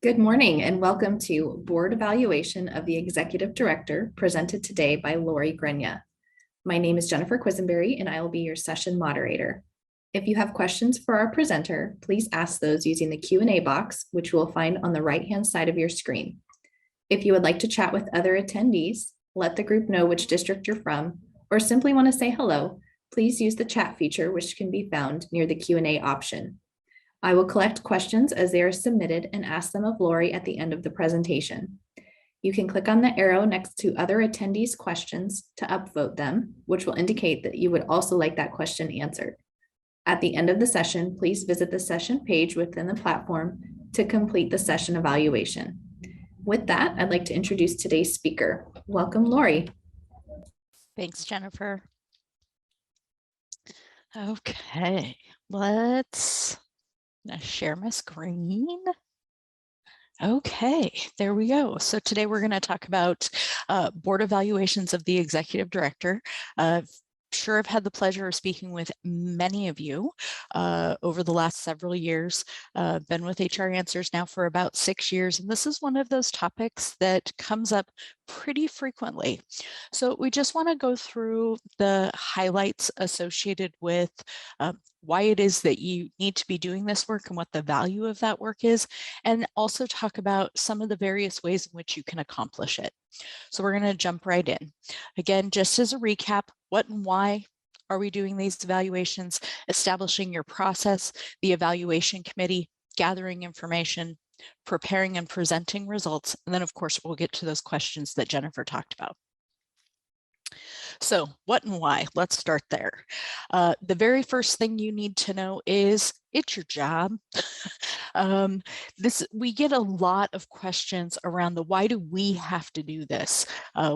Good morning and welcome to Board Evaluation of the Executive Director presented today by Lori Grenia. My name is Jennifer Quisenberry and I will be your session moderator. If you have questions for our presenter, please ask those using the Q&A box, which you will find on the right-hand side of your screen. If you would like to chat with other attendees, let the group know which district you're from, or simply want to say hello, please use the chat feature, which can be found near the Q&A option. I will collect questions as they are submitted and ask them of Lori at the end of the presentation. You can click on the arrow next to other attendees' questions to upvote them, which will indicate that you would also like that question answered. At the end of the session, please visit the session page within the platform to complete the session evaluation. With that, I'd like to introduce today's speaker. Welcome, Lori. Thanks, Jennifer. Okay, let's share my screen. Okay, there we go. So today we're going to talk about board evaluations of the executive director. Sure, I've had the pleasure of speaking with many of you over the last several years. Been with HR Answers now for about 6 years, and this is one of those topics that comes up pretty frequently. So we just want to go through the highlights associated with why it is that you need to be doing this work and what the value of that work is, and also talk about some of the various ways in which you can accomplish it. So we're going to jump right in. Again, just as a recap, what and why are we doing these evaluations? Establishing your process, the evaluation committee, gathering information, preparing and presenting results, and then of course we'll get to those questions that Jennifer talked about. So what and why? Let's start there. The very first thing you need to know is it's your job. We get a lot of questions around the why do we have to do this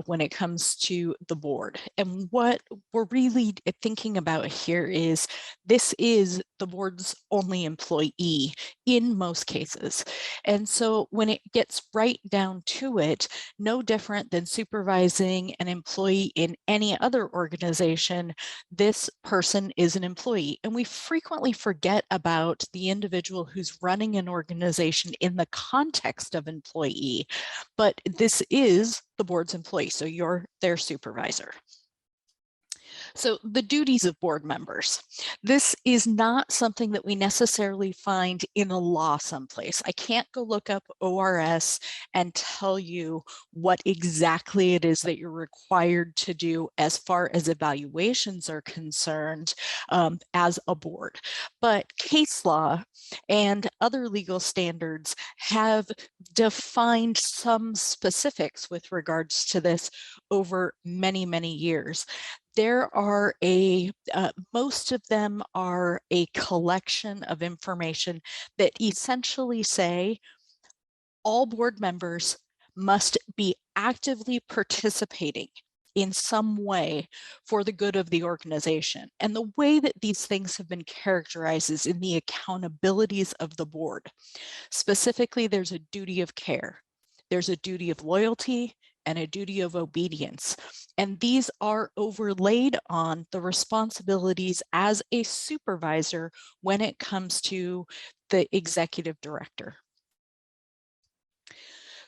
when it comes to the board. And what we're really thinking about here is this is the board's only employee in most cases. And so when it gets right down to it, no different than supervising an employee in any other organization, this person is an employee. And we frequently forget about the individual who's running an organization in the context of employee, but this is the board's employee, so you're their supervisor. So the duties of board members. This is not something that we necessarily find in a law someplace. I can't go look up ORS and tell you what exactly it is that you're required to do as far as evaluations are concerned as a board. But case law and other legal standards have defined some specifics with regards to this over many, many years. There are most of them are a collection of information that essentially say all board members must be actively participating in some way for the good of the organization. And the way that these things have been characterized is in the accountabilities of the board. Specifically, there's a duty of care, there's a duty of loyalty, and a duty of obedience. And these are overlaid on the responsibilities as a supervisor when it comes to the executive director.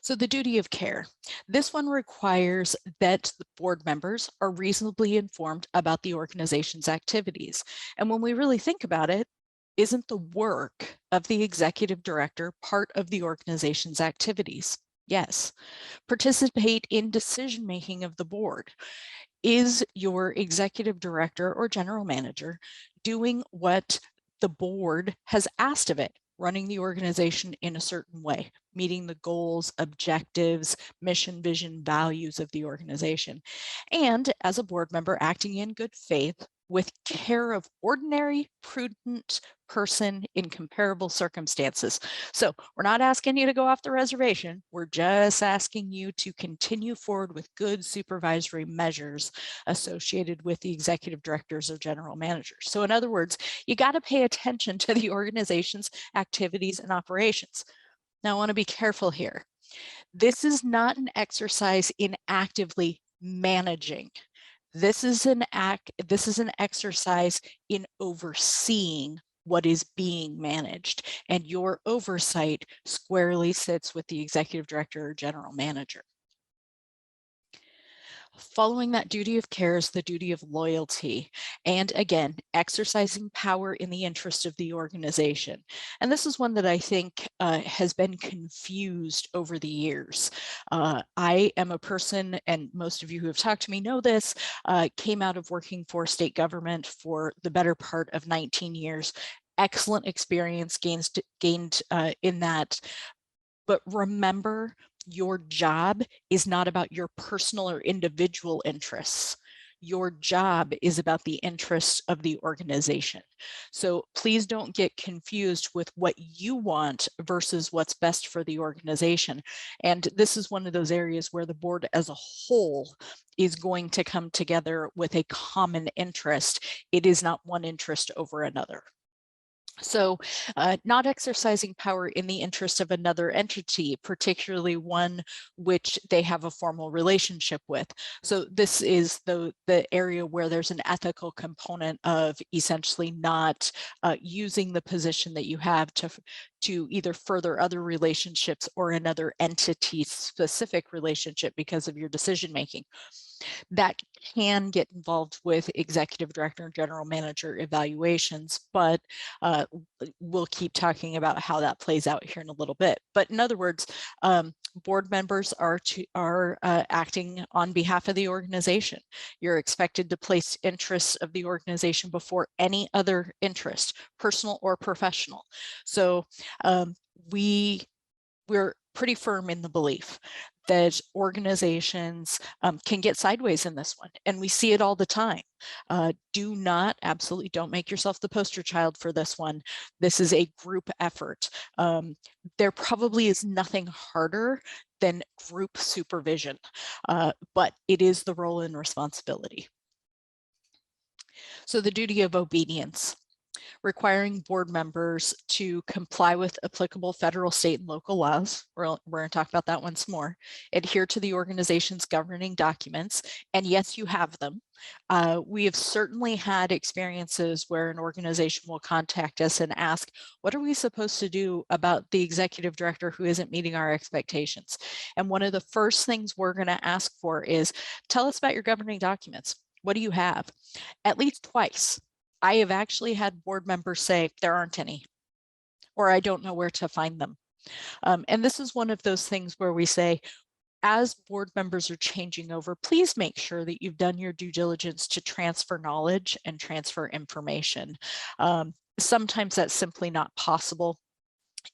So the duty of care. This one requires that the board members are reasonably informed about the organization's activities. And when we really think about it, isn't the work of the executive director part of the organization's activities? Yes. Participate in decision-making of the board. Is your executive director or general manager doing what the board has asked of it? Running the organization in a certain way, meeting the goals, objectives, mission, vision, values of the organization. And as a board member, acting in good faith with care of ordinary, prudent person in comparable circumstances. So we're not asking you to go off the reservation. We're just asking you to continue forward with good supervisory measures associated with the executive directors or general managers. So in other words, you got to pay attention to the organization's activities and operations. Now I want to be careful here. This is not an exercise in actively managing. This is an exercise in overseeing what is being managed, and your oversight squarely sits with the executive director or general manager. Following that duty of care is the duty of loyalty, and again, exercising power in the interest of the organization. And this is one that I think has been confused over the years. I am a person, and most of you who have talked to me know this, came out of working for state government for the better part of 19 years. Excellent experience gained in that. But remember, your job is not about your personal or individual interests. Your job is about the interests of the organization. So please don't get confused with what you want versus what's best for the organization. And this is one of those areas where the board as a whole is going to come together with a common interest. It is not one interest over another. So not exercising power in the interest of another entity, particularly one which they have a formal relationship with. So this is the area where there's an ethical component of essentially not using the position that you have to either further other relationships or another entity specific relationship because of your decision making. That can get involved with executive director and general manager evaluations, but we'll keep talking about how that plays out here in a little bit. But in other words, board members are acting on behalf of the organization. You're expected to place interests of the organization before any other interest, personal or professional. So we're pretty firm in the belief that organizations can get sideways in this one, and we see it all the time. Absolutely don't make yourself the poster child for this one. This is a group effort. There probably is nothing harder than group supervision, but it is the role and responsibility. So the duty of obedience. Requiring board members to comply with applicable federal, state, and local laws. We're going to talk about that once more. Adhere to the organization's governing documents. And yes, you have them. We have certainly had experiences where an organization will contact us and ask, what are we supposed to do about the executive director who isn't meeting our expectations? And one of the first things we're going to ask for is, tell us about your governing documents. What do you have? At least twice. I have actually had board members say there aren't any, or I don't know where to find them. And this is one of those things where we say, as board members are changing over, please make sure that you've done your due diligence to transfer knowledge and transfer information. Sometimes that's simply not possible.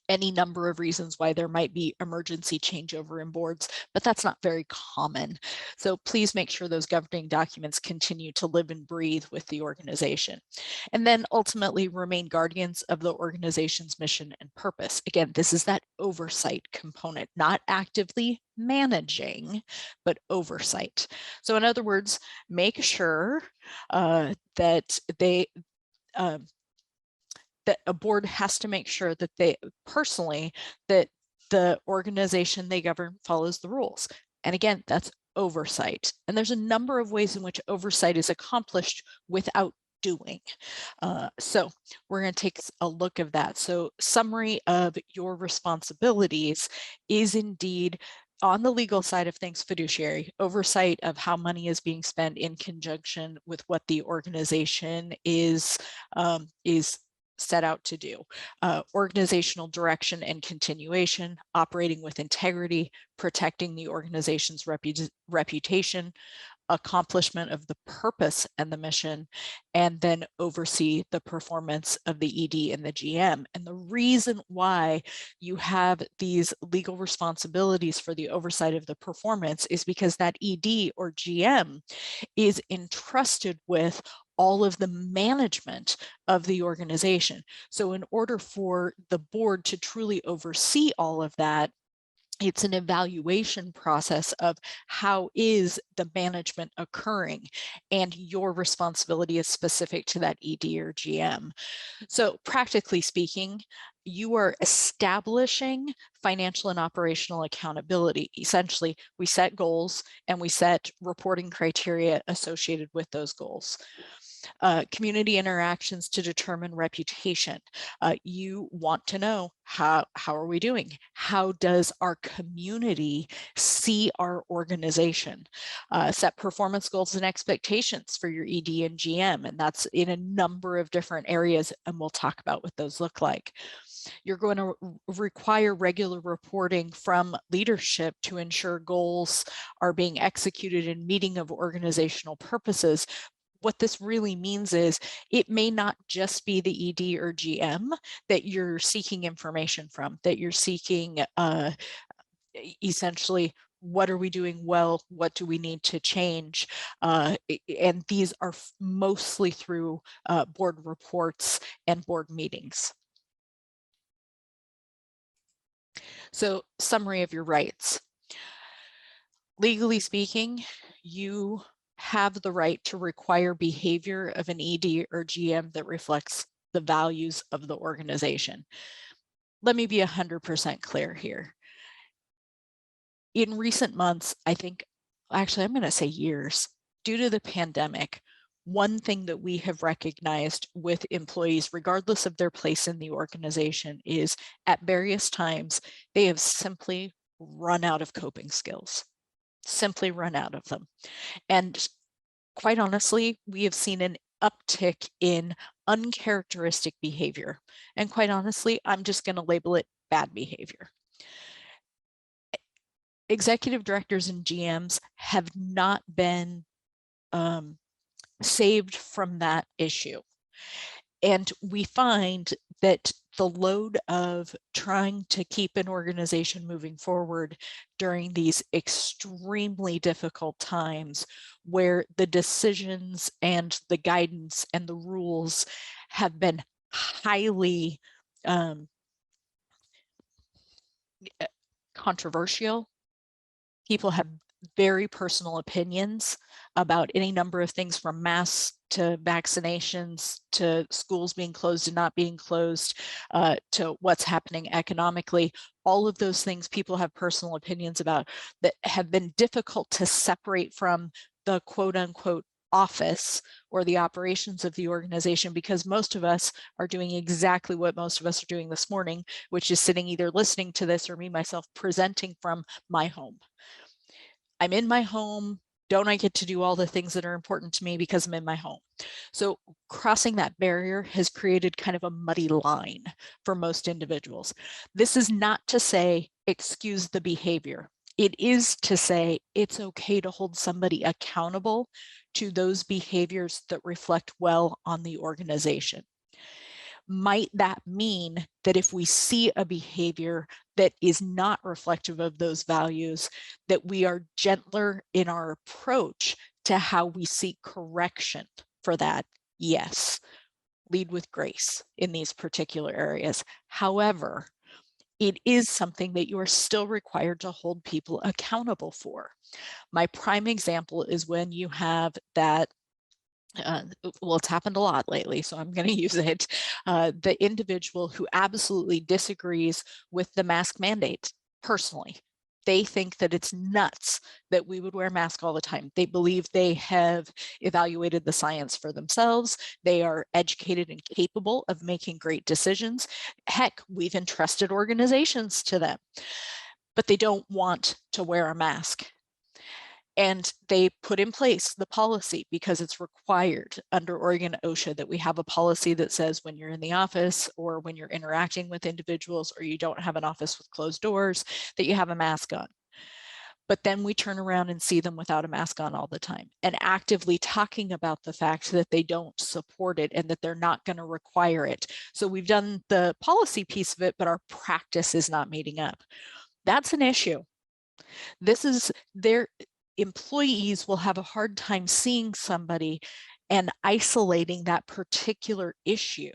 Any number of reasons why there might be emergency changeover in boards, but that's not very common. So please make sure those governing documents continue to live and breathe with the organization. And then ultimately remain guardians of the organization's mission and purpose. Again, this is that oversight component, not actively managing, but oversight. So in other words, make sure that that a board has to make sure that that the organization they govern follows the rules. And again, that's oversight. And there's a number of ways in which oversight is accomplished without doing. So we're going to take a look at that. So summary of your responsibilities is indeed, on the legal side of things, fiduciary oversight of how money is being spent in conjunction with what the organization is set out to do. Organizational direction and continuation, operating with integrity, protecting the organization's reputation, accomplishment of the purpose and the mission, and then oversee the performance of the ED and the GM. And the reason why you have these legal responsibilities for the oversight of the performance is because that ED or GM is entrusted with all of the management of the organization. So in order for the board to truly oversee all of that, it's an evaluation process of how is the management occurring, and your responsibility is specific to that ED or GM. So practically speaking, you are establishing financial and operational accountability. Essentially, we set goals and we set reporting criteria associated with those goals. Community interactions to determine reputation. You want to know how are we doing? How does our community see our organization? Set performance goals and expectations for your ED and GM, and that's in a number of different areas, and we'll talk about what those look like. You're going to require regular reporting from leadership to ensure goals are being executed in meeting of organizational purposes. What this really means is it may not just be the ED or GM that you're seeking information from, that you're seeking essentially, what are we doing well? What do we need to change? And these are mostly through board reports and board meetings. So, summary of your rights. Legally speaking, you have the right to require behavior of an ED or GM that reflects the values of the organization. Let me be 100% clear here. In recent months, I think, actually, I'm going to say years, due to the pandemic, one thing that we have recognized with employees, regardless of their place in the organization, is at various times, they have simply run out of coping skills, simply run out of them. And quite honestly, we have seen an uptick in uncharacteristic behavior. And quite honestly, I'm just going to label it bad behavior. Executive directors and GMs have not been saved from that issue. And we find that the load of trying to keep an organization moving forward during these extremely difficult times, where the decisions and the guidance and the rules have been highly controversial. People have very personal opinions about any number of things, from masks to vaccinations to schools being closed and not being closed, to what's happening economically. All of those things people have personal opinions about that have been difficult to separate from the quote unquote office or the operations of the organization, because most of us are doing exactly what most of us are doing this morning, which is sitting either listening to this or me myself presenting from my home. I'm in my home. Don't I get to do all the things that are important to me because I'm in my home? So crossing that barrier has created kind of a muddy line for most individuals. This is not to say excuse the behavior. It is to say it's okay to hold somebody accountable to those behaviors that reflect well on the organization. Might that mean that if we see a behavior that is not reflective of those values, that we are gentler in our approach to how we seek correction for that? Yes. Lead with grace in these particular areas. However, it is something that you are still required to hold people accountable for. My prime example is when you have that well, it's happened a lot lately, so I'm going to use it. The individual who absolutely disagrees with the mask mandate personally. They think that it's nuts that we would wear masks all the time. They believe they have evaluated the science for themselves. They are educated and capable of making great decisions. Heck, we've entrusted organizations to them, but they don't want to wear a mask. And they put in place the policy because it's required under Oregon OSHA that we have a policy that says when you're in the office or when you're interacting with individuals or you don't have an office with closed doors, that you have a mask on. But then we turn around and see them without a mask on all the time, and actively talking about the fact that they don't support it and that they're not going to require it. So we've done the policy piece of it, but our practice is not meeting up. That's an issue. This is their employees will have a hard time seeing somebody and isolating that particular issue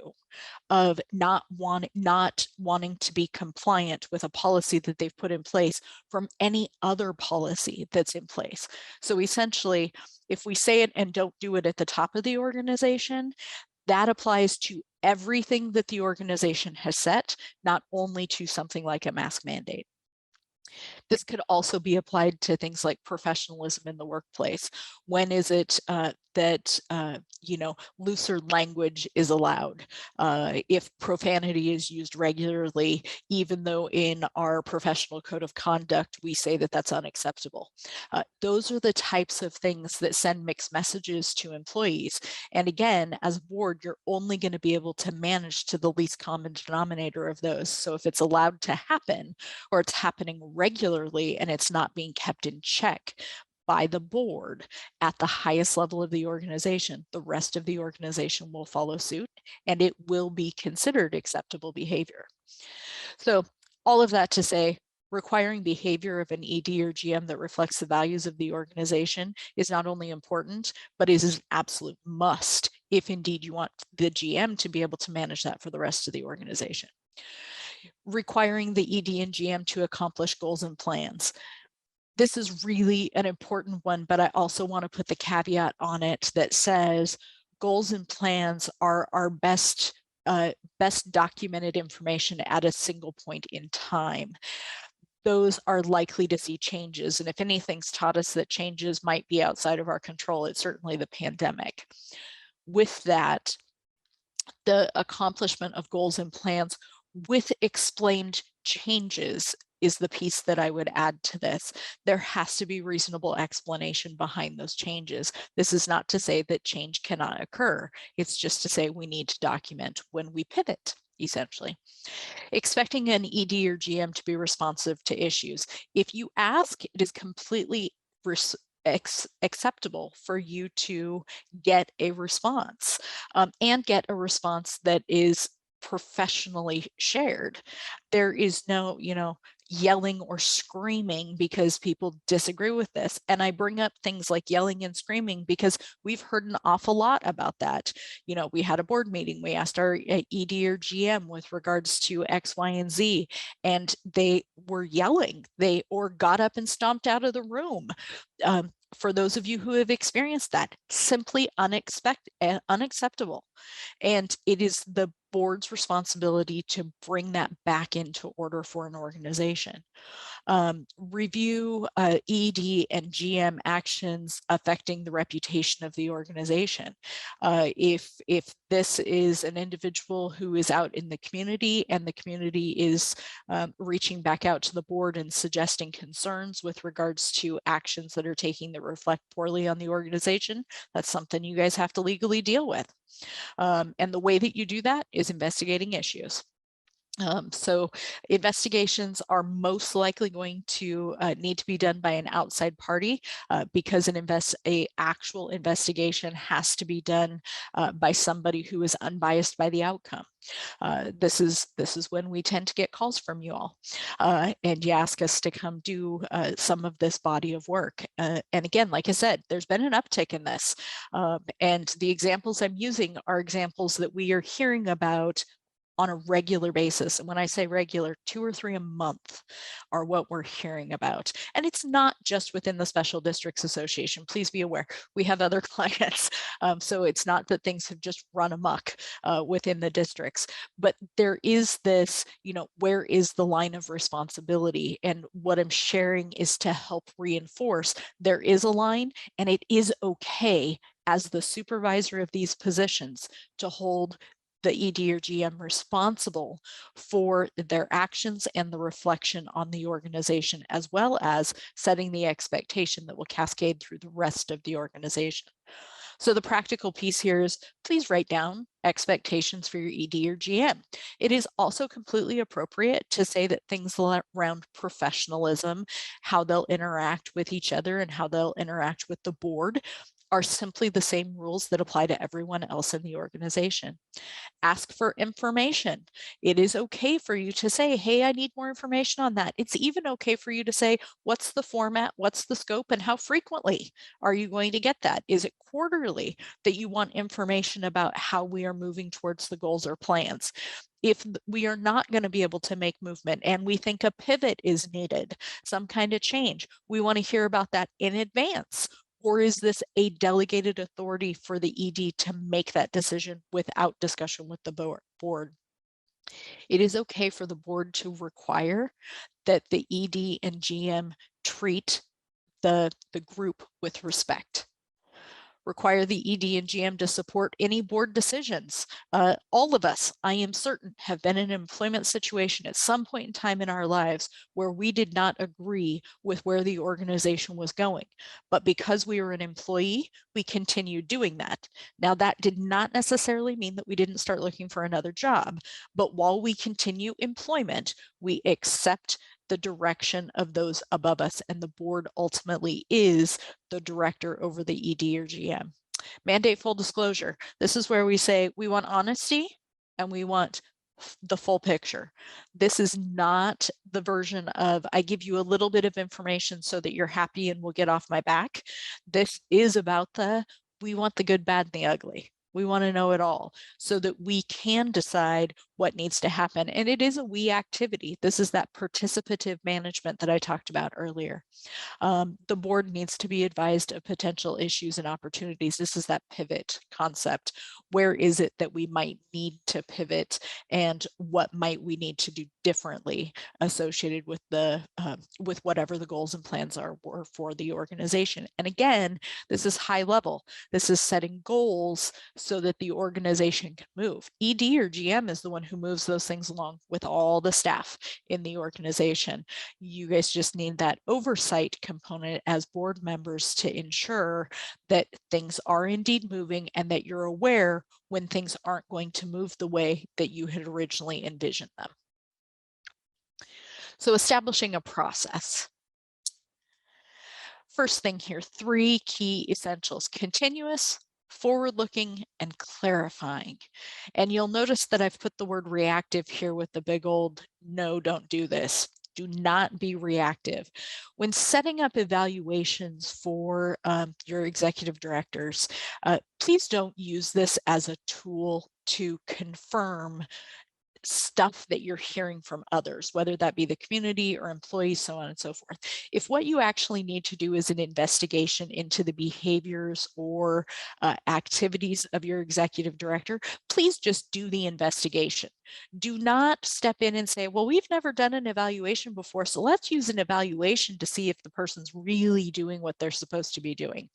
of not wanting to be compliant with a policy that they've put in place from any other policy that's in place. So essentially, if we say it and don't do it at the top of the organization, that applies to everything that the organization has set, not only to something like a mask mandate. This could also be applied to things like professionalism in the workplace. When is it that looser language is allowed, if profanity is used regularly, even though in our professional code of conduct we say that that's unacceptable. Those are the types of things that send mixed messages to employees. And again, as a board, you're only going to be able to manage to the least common denominator of those. So if it's allowed to happen, or it's happening regularly and it's not being kept in check by the board at the highest level of the organization, the rest of the organization will follow suit and it will be considered acceptable behavior. So all of that to say, requiring behavior of an ED or GM that reflects the values of the organization is not only important, but is an absolute must if indeed you want the GM to be able to manage that for the rest of the organization. Requiring the ED and GM to accomplish goals and plans. This is really an important one, but I also want to put the caveat on it that says goals and plans are our best documented information at a single point in time. Those are likely to see changes. And if anything's taught us that changes might be outside of our control, it's certainly the pandemic. With that, the accomplishment of goals and plans with explained changes is the piece that I would add to this. There has to be reasonable explanation behind those changes. This is not to say that change cannot occur. It's just to say we need to document when we pivot, essentially. Expecting an ED or GM to be responsive to issues. If you ask, it is completely acceptable for you to get a response, and get a response that is professionally shared. There is no, yelling or screaming because people disagree with this. And I bring up things like yelling and screaming because we've heard an awful lot about that. We had a board meeting, we asked our ED or GM with regards to X, Y, and Z, and they were yelling. They or got up and stomped out of the room. For those of you who have experienced that, simply unacceptable. And it is the board's responsibility to bring that back into order for an organization. Review ED and GM actions affecting the reputation of the organization. If this is an individual who is out in the community and the community is reaching back out to the board and suggesting concerns with regards to actions that are taking that reflect poorly on the organization, that's something you guys have to legally deal with. And the way that you do that is investigating issues. So investigations are most likely going to need to be done by an outside party because an actual investigation has to be done by somebody who is unbiased by the outcome. This is when we tend to get calls from you all, and you ask us to come do some of this body of work. And again, like I said, there's been an uptick in this, and the examples I'm using are examples that we are hearing about on a regular basis. And when I say regular, 2 or 3 a month are what we're hearing about. And it's not just within the Special Districts Association. Please be aware, we have other clients. So it's not that things have just run amok within the districts, but there is this, where is the line of responsibility? And what I'm sharing is to help reinforce there is a line, and it is okay as the supervisor of these positions to hold the ED or GM responsible for their actions and the reflection on the organization, as well as setting the expectation that will cascade through the rest of the organization. So the practical piece here is please write down expectations for your ED or GM. It is also completely appropriate to say that things around professionalism, how they'll interact with each other and how they'll interact with the board are simply the same rules that apply to everyone else in the organization. Ask for information. It is okay for you to say, hey, I need more information on that. It's even okay for you to say, what's the format, what's the scope, and how frequently are you going to get that? Is it quarterly that you want information about how we are moving towards the goals or plans? If we are not going to be able to make movement and we think a pivot is needed, some kind of change, we want to hear about that in advance. Or is this a delegated authority for the ED to make that decision without discussion with the board? It is okay for the board to require that the ED and GM treat the group with respect. require the ED and GM to support any board decisions. All of us, I am certain, have been in an employment situation at some point in time in our lives where we did not agree with where the organization was going. But because we were an employee, we continued doing that. Now, that did not necessarily mean that we didn't start looking for another job, but while we continue employment, we accept the direction of those above us, and the board ultimately is the director over the ED or GM. Mandate full disclosure. This is where we say we want honesty and we want the full picture. This is not the version of I give you a little bit of information so that you're happy and will get off my back. This is about we want the good, bad, and the ugly. We want to know it all so that we can decide what needs to happen. And it is a we activity. This is that participative management that I talked about earlier. The board needs to be advised of potential issues and opportunities. This is that pivot concept. Where is it that we might need to pivot, and what might we need to do differently associated with with whatever the goals and plans are for the organization? And again, this is high level. This is setting goals so that the organization can move. ED or GM is the one who moves those things along with all the staff in the organization. You guys just need that oversight component as board members to ensure that things are indeed moving and that you're aware when things aren't going to move the way that you had originally envisioned them. So establishing a process. First thing here, 3 key essentials: continuous, forward-looking, and clarifying. And you'll notice that I've put the word reactive here with the big old no, don't do this. Do not be reactive. When setting up evaluations for your executive directors, please don't use this as a tool to confirm stuff that you're hearing from others, whether that be the community or employees, so on and so forth. If what you actually need to do is an investigation into the behaviors or activities of your executive director, please just do the investigation. Do not step in and say, well, we've never done an evaluation before, so let's use an evaluation to see if the person's really doing what they're supposed to be doing.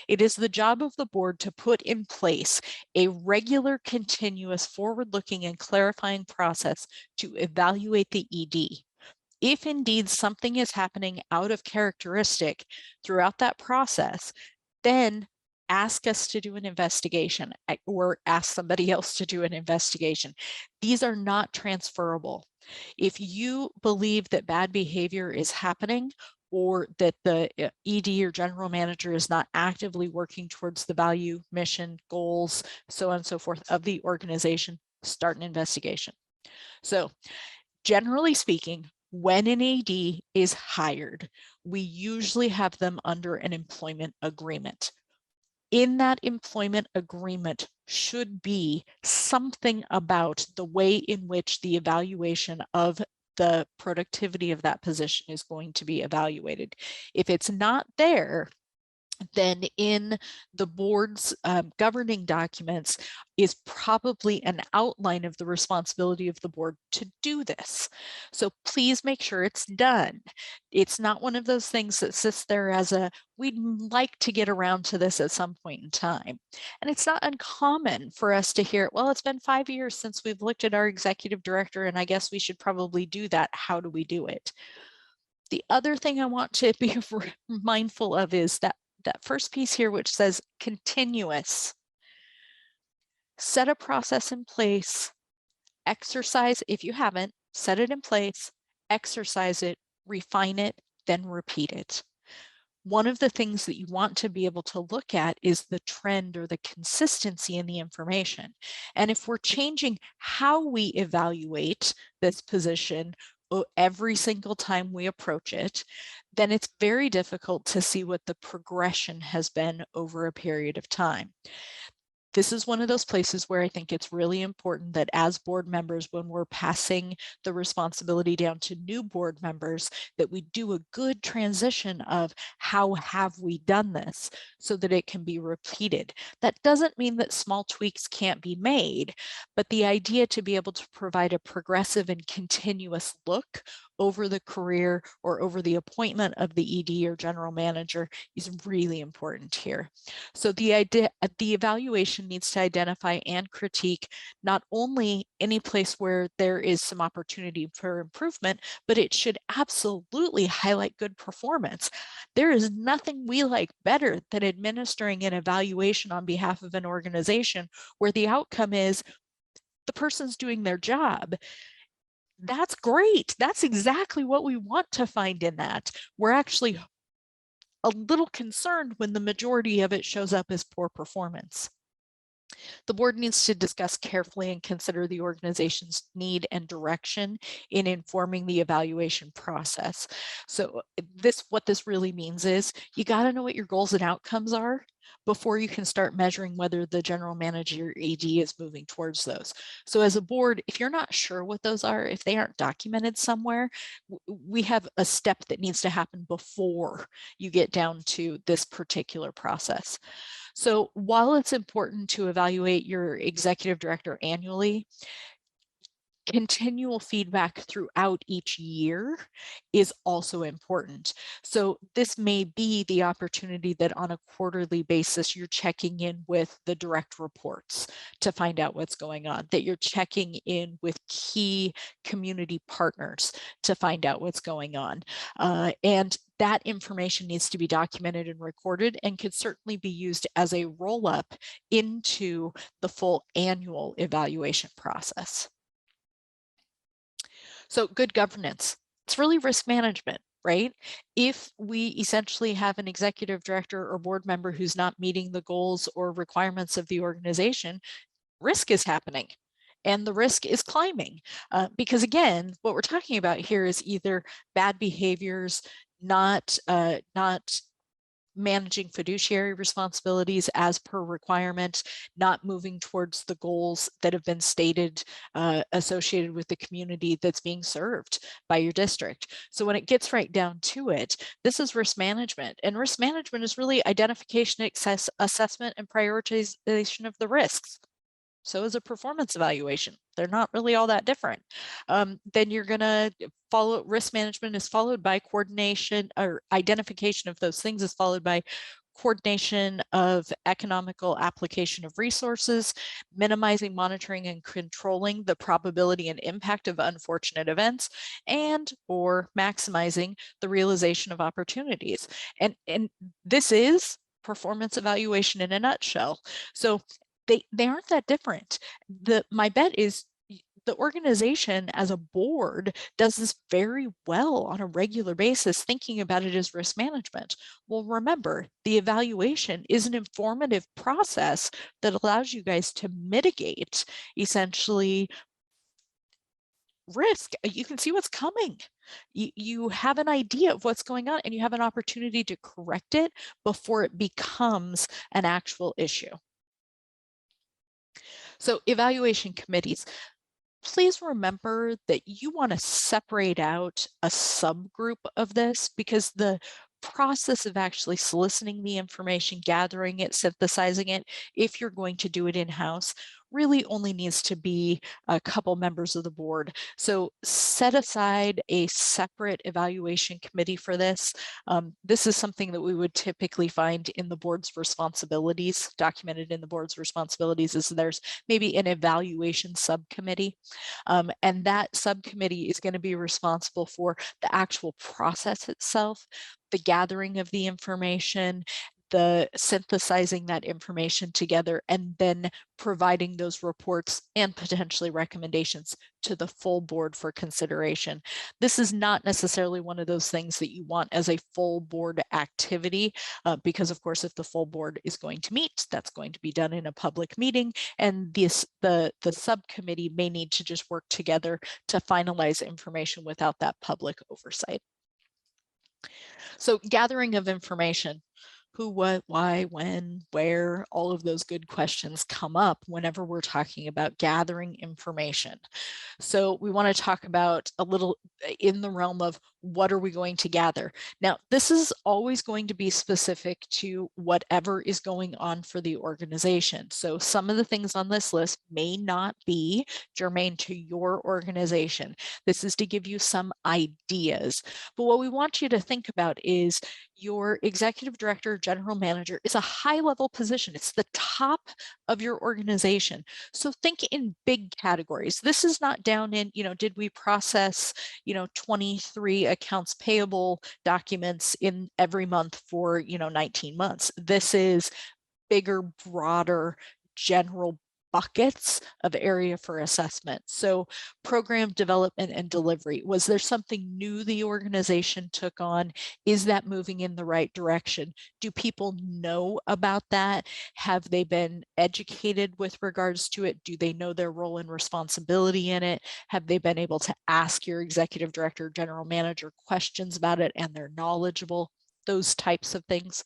It is the job of the board to put in place a regular, continuous, forward-looking, and clarifying process to evaluate the ED. If indeed something is happening out of characteristic throughout that process, then ask us to do an investigation or ask somebody else to do an investigation. These are not transferable. If you believe that bad behavior is happening, or that the ED or general manager is not actively working towards the value, mission, goals, so on and so forth of the organization, start an investigation. So generally speaking, when an AD is hired, we usually have them under an employment agreement. In that employment agreement should be something about the way in which the evaluation of the productivity of that position is going to be evaluated. If it's not there, then in the board's governing documents is probably an outline of the responsibility of the board to do this. So please make sure it's done. It's not one of those things that sits there as a, we'd like to get around to this at some point in time. And it's not uncommon for us to hear, well, it's been 5 years since we've looked at our executive director, and I guess we should probably do that. How do we do it? The other thing I want to be mindful of is that first piece here, which says continuous. Set a process in place, exercise, if you haven't, set it in place, exercise it, refine it, then repeat it. One of the things that you want to be able to look at is the trend or the consistency in the information. And if we're changing how we evaluate this position every single time we approach it, then it's very difficult to see what the progression has been over a period of time. This is one of those places where I think it's really important that as board members, when we're passing the responsibility down to new board members, that we do a good transition of how have we done this so that it can be repeated. That doesn't mean that small tweaks can't be made, but the idea to be able to provide a progressive and continuous look over the career or over the appointment of the ED or general manager is really important here. So the evaluation needs to identify and critique not only any place where there is some opportunity for improvement, but it should absolutely highlight good performance. There is nothing we like better than administering an evaluation on behalf of an organization where the outcome is the person's doing their job. That's great. That's exactly what we want to find in that. We're actually a little concerned when the majority of it shows up as poor performance. The board needs to discuss carefully and consider the organization's need and direction in informing the evaluation process. So what this really means is you got to know what your goals and outcomes are before you can start measuring whether the general manager or AD is moving towards those. So as a board, if you're not sure what those are, if they aren't documented somewhere, we have a step that needs to happen before you get down to this particular process. So while it's important to evaluate your executive director annually, continual feedback throughout each year is also important. So this may be the opportunity that on a quarterly basis, you're checking in with the direct reports to find out what's going on, that you're checking in with key community partners to find out what's going on. And that information needs to be documented and recorded and could certainly be used as a roll-up into the full annual evaluation process. So good governance, it's really risk management, right? If we essentially have an executive director or board member who's not meeting the goals or requirements of the organization, risk is happening. And the risk is climbing because again, what we're talking about here is either bad behaviors, not managing fiduciary responsibilities as per requirement, not moving towards the goals that have been stated associated with the community that's being served by your district. So when it gets right down to it, this is risk management, and risk management is really identification, assessment, and prioritization of the risks. So is a performance evaluation. They're not really all that different. Then you're going to follow risk management is followed by coordination, or identification of those things is followed by coordination of economical application of resources, minimizing, monitoring, and controlling the probability and impact of unfortunate events, and or maximizing the realization of opportunities. And this is performance evaluation in a nutshell. So they aren't that different. My bet is the organization as a board does this very well on a regular basis, thinking about it as risk management. Well, remember, the evaluation is an informative process that allows you guys to mitigate essentially risk. You can see what's coming. You have an idea of what's going on, and you have an opportunity to correct it before it becomes an actual issue. So evaluation committees, please remember that you want to separate out a subgroup of this, because the process of actually soliciting the information, gathering it, synthesizing it, if you're going to do it in-house, really only needs to be a couple members of the board. So set aside a separate evaluation committee for this. This is something that we would typically find in the board's responsibilities, documented in the board's responsibilities, is there's maybe an evaluation subcommittee. And that subcommittee is going to be responsible for the actual process itself, the gathering of the information, the synthesizing that information together, and then providing those reports and potentially recommendations to the full board for consideration. This is not necessarily one of those things that you want as a full board activity, because of course, if the full board is going to meet, that's going to be done in a public meeting, and the subcommittee may need to just work together to finalize information without that public oversight. So gathering of information. Who, what, why, when, where, all of those good questions come up whenever we're talking about gathering information. So we want to talk about a little in the realm of what are we going to gather? Now, this is always going to be specific to whatever is going on for the organization. So some of the things on this list may not be germane to your organization. This is to give you some ideas. But what we want you to think about is your executive director, general manager is a high-level position. It's the top of your organization. So think in big categories. This is not down in, did we process 23 accounts payable documents in every month for 19 months. This is bigger, broader, general buckets of area for assessment. So program development and delivery, was there something new the organization took on? Is that moving in the right direction? Do people know about that? Have they been educated with regards to it? Do they know their role and responsibility in it? Have they been able to ask your executive director, general manager questions about it and they're knowledgeable? Those types of things.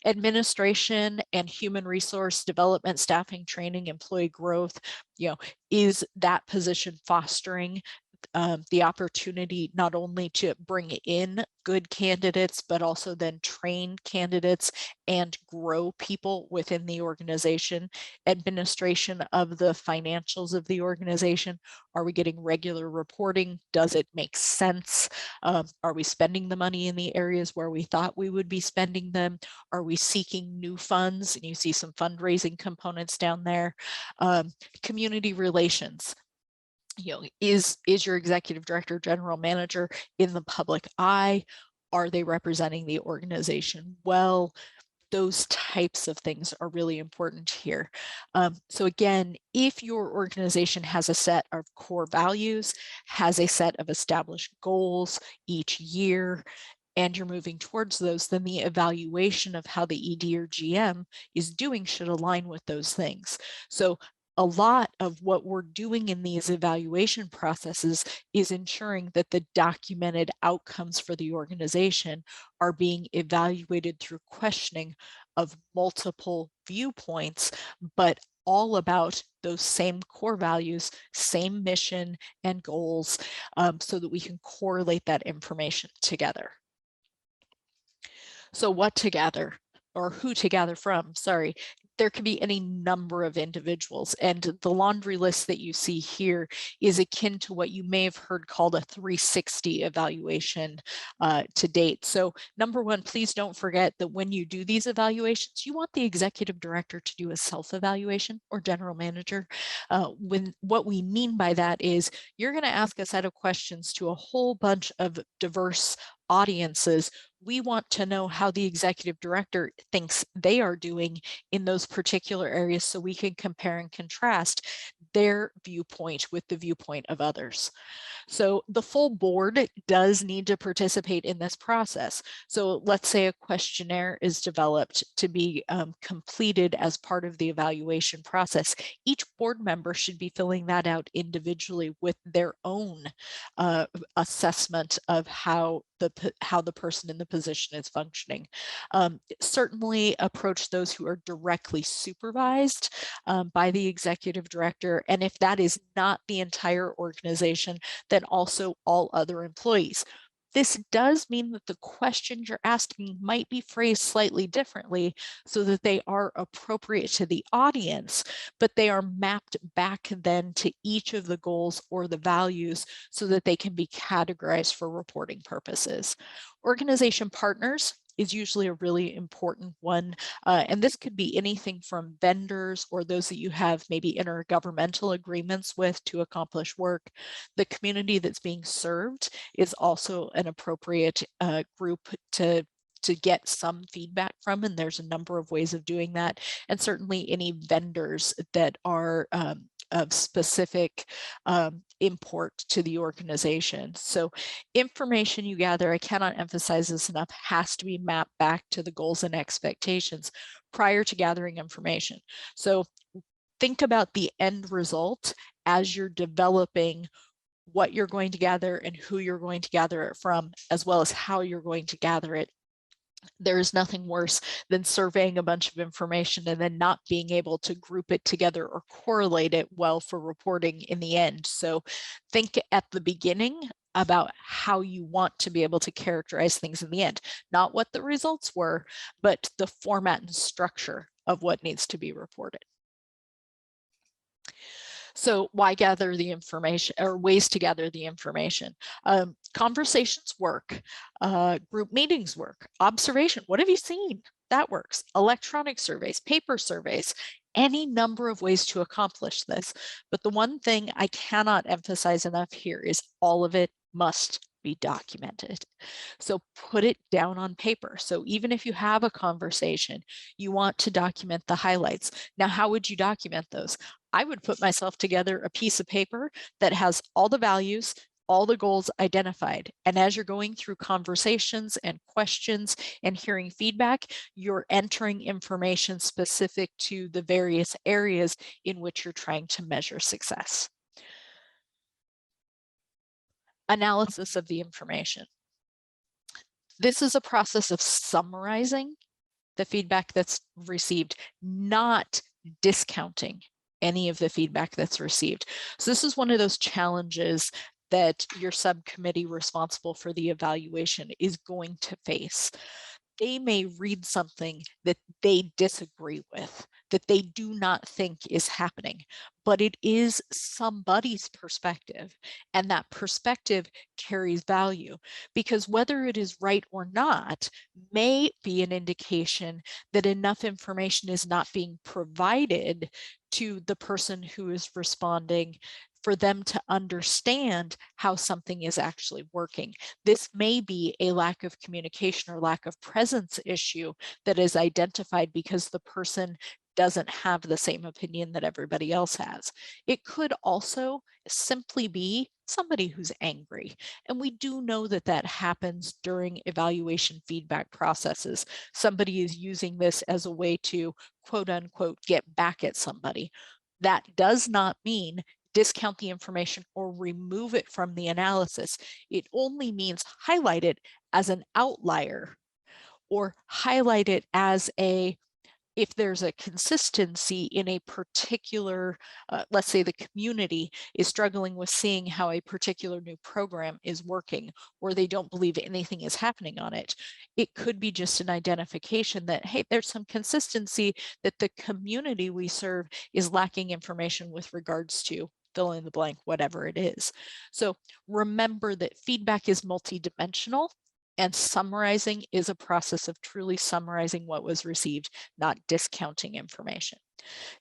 Administration and human resource development, staffing, training, employee growth, is that position fostering the opportunity not only to bring in good candidates, but also then train candidates and grow people within the organization? Administration of the financials of the organization. Are we getting regular reporting? Does it make sense? Are we spending the money in the areas where we thought we would be spending them? Are we seeking new funds? And you see some fundraising components down there. Community relations. Is your executive director, general manager in the public eye? Are they representing the organization well? Those types of things are really important here. So again, if your organization has a set of core values, has a set of established goals each year, and you're moving towards those, then the evaluation of how the ED or GM is doing should align with those things. So a lot of what we're doing in these evaluation processes is ensuring that the documented outcomes for the organization are being evaluated through questioning of multiple viewpoints, but all about those same core values, same mission and goals, so that we can correlate that information together. So what to gather, or who to gather from, sorry. There could be any number of individuals, and the laundry list that you see here is akin to what you may have heard called a 360 evaluation to date. So number one, please don't forget that when you do these evaluations, you want the executive director to do a self-evaluation, or general manager. What we mean by that is you're going to ask a set of questions to a whole bunch of diverse audiences. We want to know how the executive director thinks they are doing in those particular areas, so we can compare and contrast their viewpoint with the viewpoint of others. So the full board does need to participate in this process. So let's say a questionnaire is developed to be completed as part of the evaluation process. Each board member should be filling that out individually with their own assessment of how the person in the position is functioning. Certainly approach those who are directly supervised by the executive director. And if that is not the entire organization, then also all other employees. This does mean that the questions you're asking might be phrased slightly differently so that they are appropriate to the audience, but they are mapped back then to each of the goals or the values so that they can be categorized for reporting purposes. Organization partners is usually a really important one. And this could be anything from vendors or those that you have maybe intergovernmental agreements with to accomplish work. The community that's being served is also an appropriate group to get some feedback from, and there's a number of ways of doing that. And certainly any vendors that are of specific import to the organization. So information you gather, I cannot emphasize this enough, has to be mapped back to the goals and expectations prior to gathering information. So think about the end result as you're developing what you're going to gather and who you're going to gather it from, as well as how you're going to gather it. There is nothing worse than surveying a bunch of information and then not being able to group it together or correlate it well for reporting in the end. So think at the beginning about how you want to be able to characterize things in the end, not what the results were, but the format and structure of what needs to be reported. So why gather the information, or ways to gather the information? Conversations work, group meetings work, observation, what have you seen? That works. Electronic surveys, paper surveys, any number of ways to accomplish this. But the one thing I cannot emphasize enough here is all of it must be documented. So put it down on paper. So even if you have a conversation, you want to document the highlights. Now, how would you document those? I would put myself together a piece of paper that has all the values, all the goals identified. And as you're going through conversations and questions and hearing feedback, you're entering information specific to the various areas in which you're trying to measure success. Analysis of the information. This is a process of summarizing the feedback that's received, not discounting any of the feedback that's received. So this is one of those challenges that your subcommittee responsible for the evaluation is going to face. They may read something that they disagree with, that they do not think is happening, but it is somebody's perspective, and that perspective carries value, because whether it is right or not may be an indication that enough information is not being provided to the person who is responding for them to understand how something is actually working. This may be a lack of communication or lack of presence issue that is identified because the person doesn't have the same opinion that everybody else has. It could also simply be somebody who's angry. And we do know that that happens during evaluation feedback processes. Somebody is using this as a way to, quote unquote, get back at somebody. That does not mean discount the information or remove it from the analysis. It only means highlight it as an outlier, or highlight it as a, if there's a consistency in a particular, let's say the community is struggling with seeing how a particular new program is working, or they don't believe anything is happening on it. It could be just an identification that, hey, there's some consistency that the community we serve is lacking information with regards to fill in the blank, whatever it is. So remember that feedback is multidimensional, and summarizing is a process of truly summarizing what was received, not discounting information.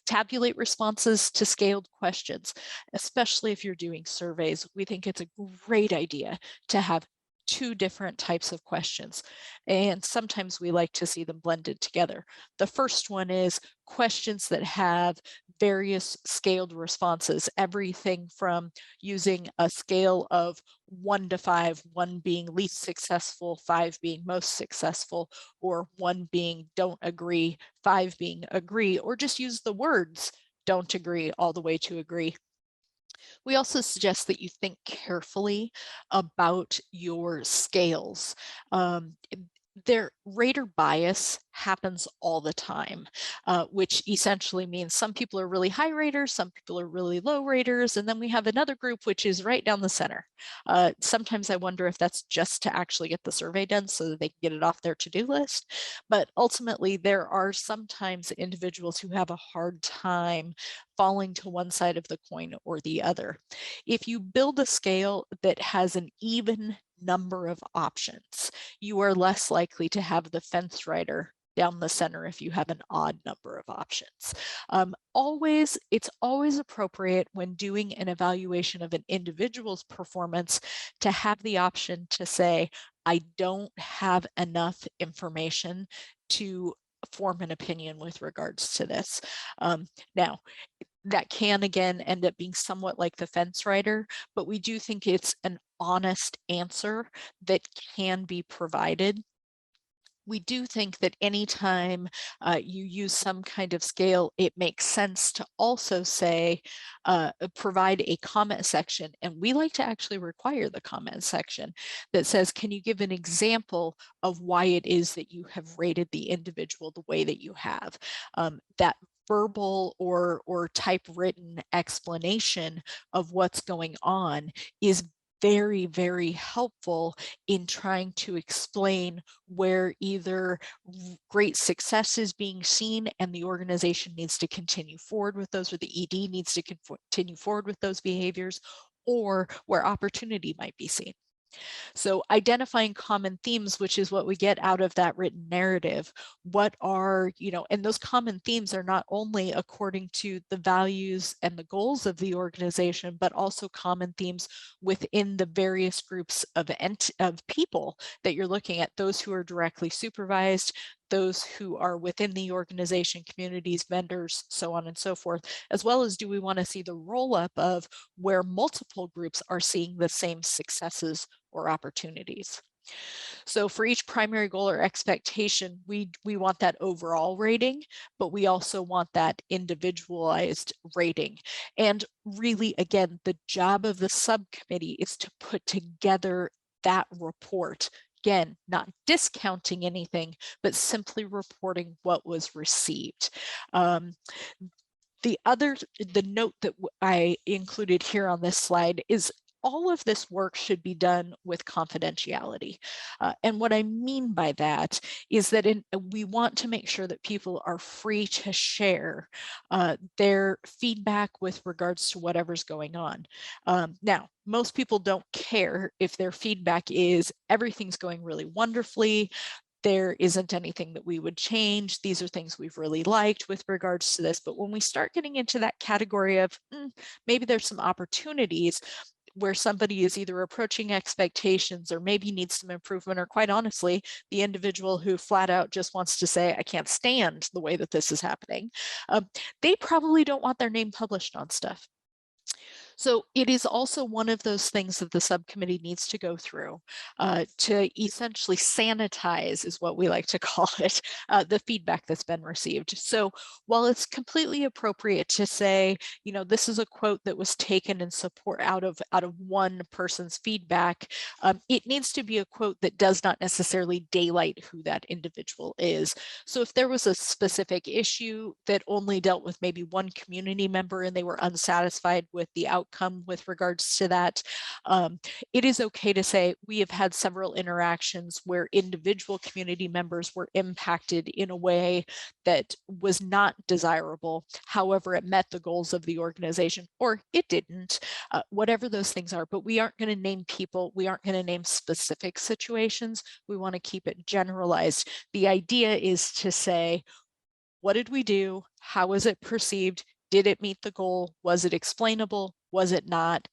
Tabulate responses to scaled questions, especially if you're doing surveys. We think it's a great idea to have two different types of questions, and sometimes we like to see them blended together. The first one is questions that have various scaled responses, everything from using a scale of 1 to 5, 1 being least successful, 5 being most successful, or 1 being don't agree, 5 being agree, or just use the words don't agree all the way to agree. We also suggest that you think carefully about your scales. Their rater bias happens all the time, which essentially means some people are really high raters, some people are really low raters, and then we have another group which is right down the center. Sometimes I wonder if that's just to actually get the survey done so that they can get it off their to-do list. But ultimately, there are sometimes individuals who have a hard time falling to one side of the coin or the other. If you build a scale that has an even number of options, you are less likely to have the fence rider down the center if you have an odd number of options. It's always appropriate when doing an evaluation of an individual's performance to have the option to say, I don't have enough information to form an opinion with regards to this. Now, that can again end up being somewhat like the fence rider, but we do think it's an honest answer that can be provided. We do think that anytime you use some kind of scale, it makes sense to also say, provide a comment section. And we like to actually require the comment section that says, can you give an example of why it is that you have rated the individual the way that you have? That verbal or typewritten explanation of what's going on is very, very helpful in trying to explain where either great success is being seen and the organization needs to continue forward with those, or the ED needs to continue forward with those behaviors, or where opportunity might be seen. So identifying common themes, which is what we get out of that written narrative. What are, and those common themes are not only according to the values and the goals of the organization, but also common themes within the various groups of people that you're looking at, those who are directly supervised, those who are within the organization, communities, vendors, so on and so forth, as well as do we want to see the roll up of where multiple groups are seeing the same successes or opportunities. So for each primary goal or expectation, we want that overall rating, but we also want that individualized rating. And really, again, the job of the subcommittee is to put together that report. Again, not discounting anything, but simply reporting what was received. The note that I included here on this slide is all of this work should be done with confidentiality. And what I mean by that is that we want to make sure that people are free to share their feedback with regards to whatever's going on. Now, most people don't care if their feedback is everything's going really wonderfully, there isn't anything that we would change. These are things we've really liked with regards to this. But when we start getting into that category of maybe there's some opportunities where somebody is either approaching expectations or maybe needs some improvement, or quite honestly, the individual who flat out just wants to say, I can't stand the way that this is happening, they probably don't want their name published on stuff. So it is also one of those things that the subcommittee needs to go through to essentially sanitize, is what we like to call it, the feedback that's been received. So while it's completely appropriate to say, this is a quote that was taken in support out of one person's feedback, it needs to be a quote that does not necessarily daylight who that individual is. So if there was a specific issue that only dealt with maybe one community member and they were unsatisfied with the outcome with regards to that, it is okay to say we have had several interactions where individual community members were impacted in a way that was not desirable. However, it met the goals of the organization, or it didn't, whatever those things are. But we aren't going to name people. We aren't going to name specific situations. We want to keep it generalized. The idea is to say, what did we do? How was it perceived? Did it meet the goal? Was it explainable? Was it not?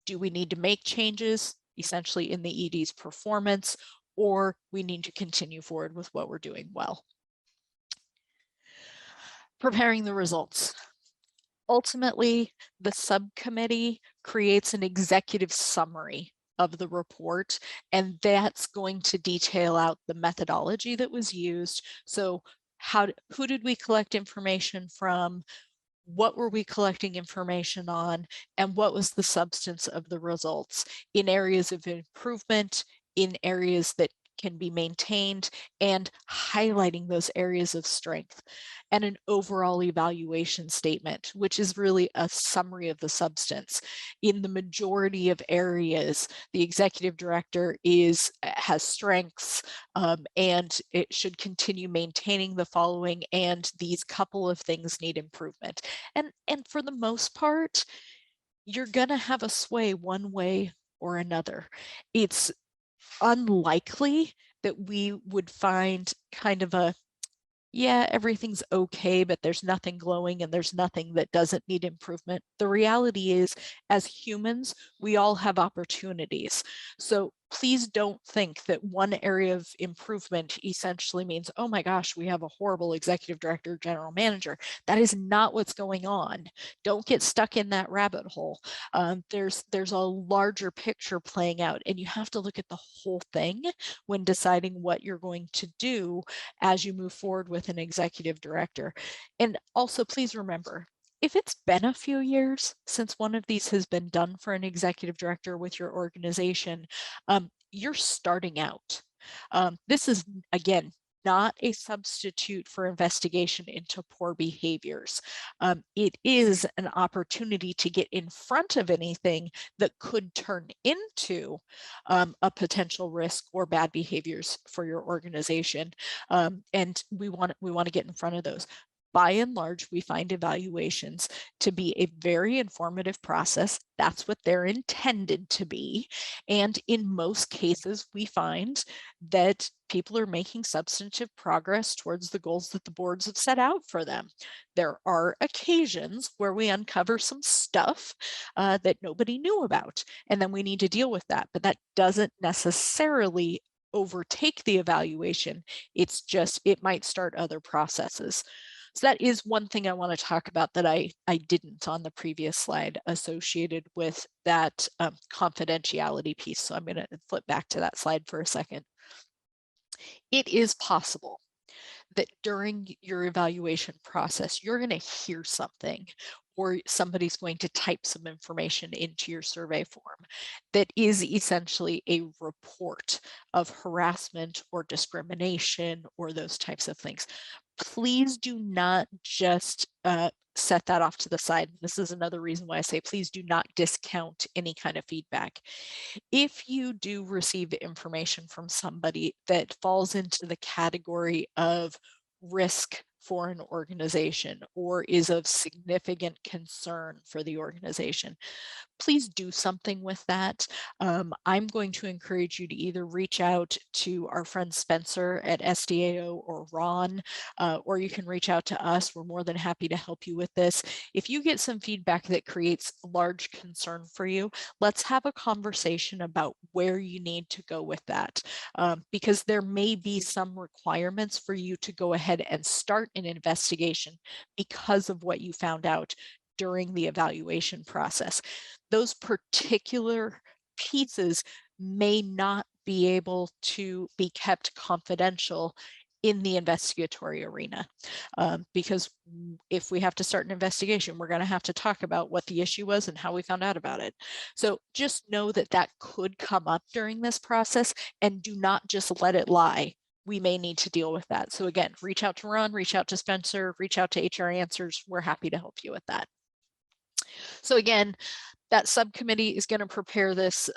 Do we need to make changes, essentially in the ED's performance, or we need to continue forward with what we're doing well? Preparing the results. Ultimately, the subcommittee creates an executive summary of the report, and that's going to detail out the methodology that was used. So who did we collect information from? What were we collecting information on, and what was the substance of the results in areas of improvement, in areas that can be maintained, and highlighting those areas of strength, and an overall evaluation statement, which is really a summary of the substance. In the majority of areas, the executive director has strengths, and it should continue maintaining the following, and these couple of things need improvement. And for the most part, you're gonna have a sway one way or another. It's unlikely that we would find kind of a, yeah, everything's okay, but there's nothing glowing and there's nothing that doesn't need improvement. The reality is, as humans, we all have opportunities. So please don't think that one area of improvement essentially means, oh my gosh, we have a horrible executive director, general manager. That is not what's going on. Don't get stuck in that rabbit hole. There's a larger picture playing out, and you have to look at the whole thing when deciding what you're going to do as you move forward with an executive director. And also, please remember, if it's been a few years since one of these has been done for an executive director with your organization, you're starting out. This is, again, not a substitute for investigation into poor behaviors. It is an opportunity to get in front of anything that could turn into a potential risk or bad behaviors for your organization. And we want to get in front of those. By and large, we find evaluations to be a very informative process. That's what they're intended to be. And in most cases, we find that people are making substantive progress towards the goals that the boards have set out for them. There are occasions where we uncover some stuff that nobody knew about, and then we need to deal with that. But that doesn't necessarily overtake the evaluation. It's just, it might start other processes. So that is one thing I want to talk about that I didn't on the previous slide associated with that confidentiality piece. So I'm going to flip back to that slide for a second. It is possible that during your evaluation process, you're going to hear something, or somebody's going to type some information into your survey form that is essentially a report of harassment or discrimination or those types of things. Please do not just set that off to the side. This is another reason why I say please do not discount any kind of feedback. If you do receive information from somebody that falls into the category of risk for an organization or is of significant concern for the organization, please do something with that. I'm going to encourage you to either reach out to our friend Spencer at SDAO or Ron, or you can reach out to us. We're more than happy to help you with this. If you get some feedback that creates large concern for you, let's have a conversation about where you need to go with that, because there may be some requirements for you to go ahead and start an investigation because of what you found out during the evaluation process. Those particular pieces may not be able to be kept confidential in the investigatory arena, because if we have to start an investigation, we're going to have to talk about what the issue was and how we found out about it. So just know that that could come up during this process, and do not just let it lie. We may need to deal with that. So again, reach out to Ron, reach out to Spencer, reach out to HR Answers. We're happy to help you with that. So again, that subcommittee is going to prepare this,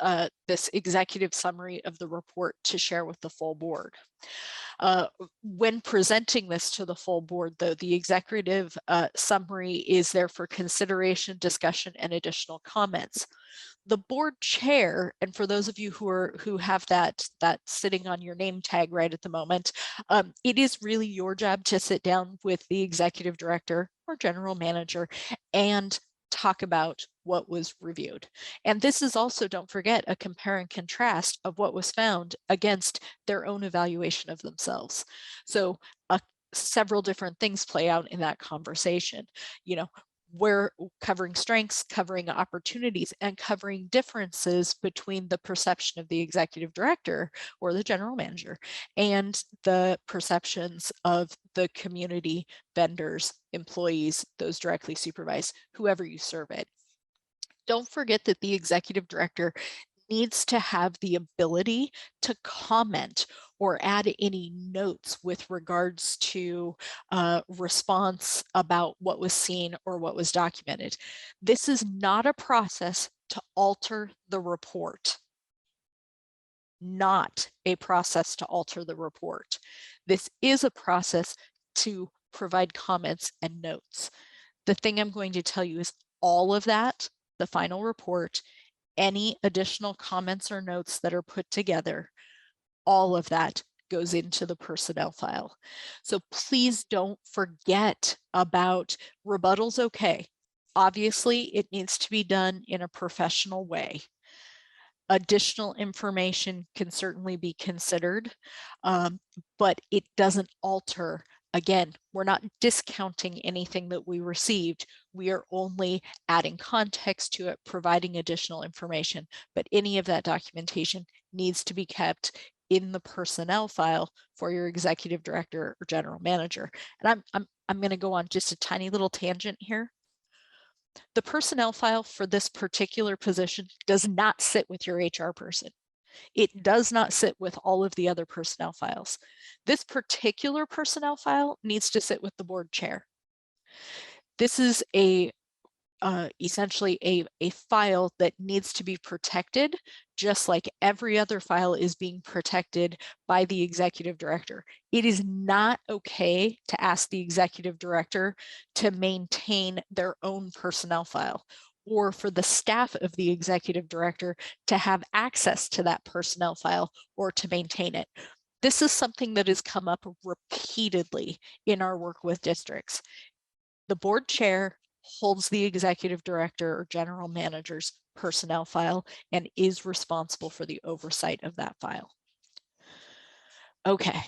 this executive summary of the report to share with the full board. When presenting this to the full board, though, the executive summary is there for consideration, discussion, and additional comments. The board chair, and for those of you who have that sitting on your name tag right at the moment, it is really your job to sit down with the executive director or general manager and talk about what was reviewed. And this is also, don't forget, a compare and contrast of what was found against their own evaluation of themselves. So several different things play out in that conversation. You know, we're covering strengths, covering opportunities, and covering differences between the perception of the executive director or the general manager and the perceptions of the community, vendors, employees, those directly supervised, whoever you serve it. Don't forget that the executive director needs to have the ability to comment or add any notes with regards to response about what was seen or what was documented. This is not a process to alter the report. Not a process to alter the report. This is a process to provide comments and notes. The thing I'm going to tell you is all of that, the final report, any additional comments or notes that are put together, all of that goes into the personnel file. So please don't forget about rebuttals. Okay, obviously it needs to be done in a professional way. Additional information can certainly be considered, but it doesn't alter. Again, we're not discounting anything that we received. We are only adding context to it, providing additional information, but any of that documentation needs to be kept in the personnel file for your executive director or general manager. And I'm going to go on just a tiny little tangent here. The personnel file for this particular position does not sit with your HR person. It does not sit with all of the other personnel files. This particular personnel file needs to sit with the board chair. This is essentially a file that needs to be protected, just like every other file is being protected by the executive director. It is not okay to ask the executive director to maintain their own personnel file, or for the staff of the executive director to have access to that personnel file or to maintain it. This is something that has come up repeatedly in our work with districts. The board chair holds the executive director or general manager's personnel file and is responsible for the oversight of that file. Okay.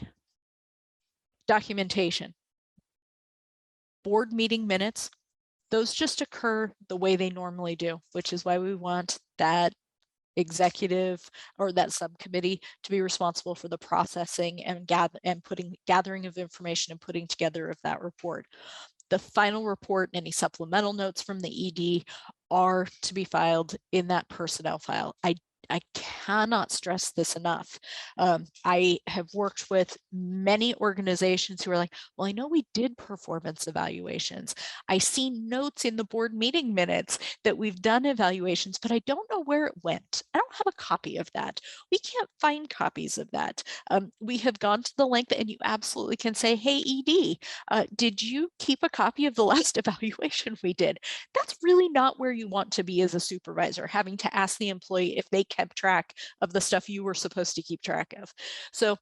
Documentation. Board meeting minutes, those just occur the way they normally do, which is why we want that executive or that subcommittee to be responsible for the processing and gathering of information and putting together of that report. The final report and any supplemental notes from the ED are to be filed in that personnel file. I cannot stress this enough. I have worked with many organizations who are like, well, I know we did performance evaluations. I see notes in the board meeting minutes that we've done evaluations, but I don't know where it went. I don't have a copy of that. We can't find copies of that. We have gone to the length, and you absolutely can say, hey, ED, did you keep a copy of the last evaluation we did? That's really not where you want to be as a supervisor, having to ask the employee if they kept track of the stuff you were supposed to keep track of. So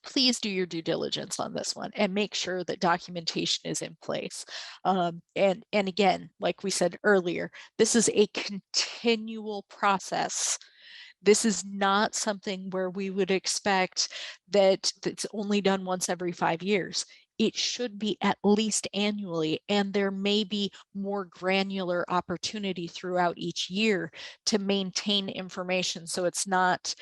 please do your due diligence on this one and make sure that documentation is in place. And again, like we said earlier, this is a continual process. This is not something where we would expect that it's only done once every 5 years. It should be at least annually, and there may be more granular opportunity throughout each year to maintain information. So it's not,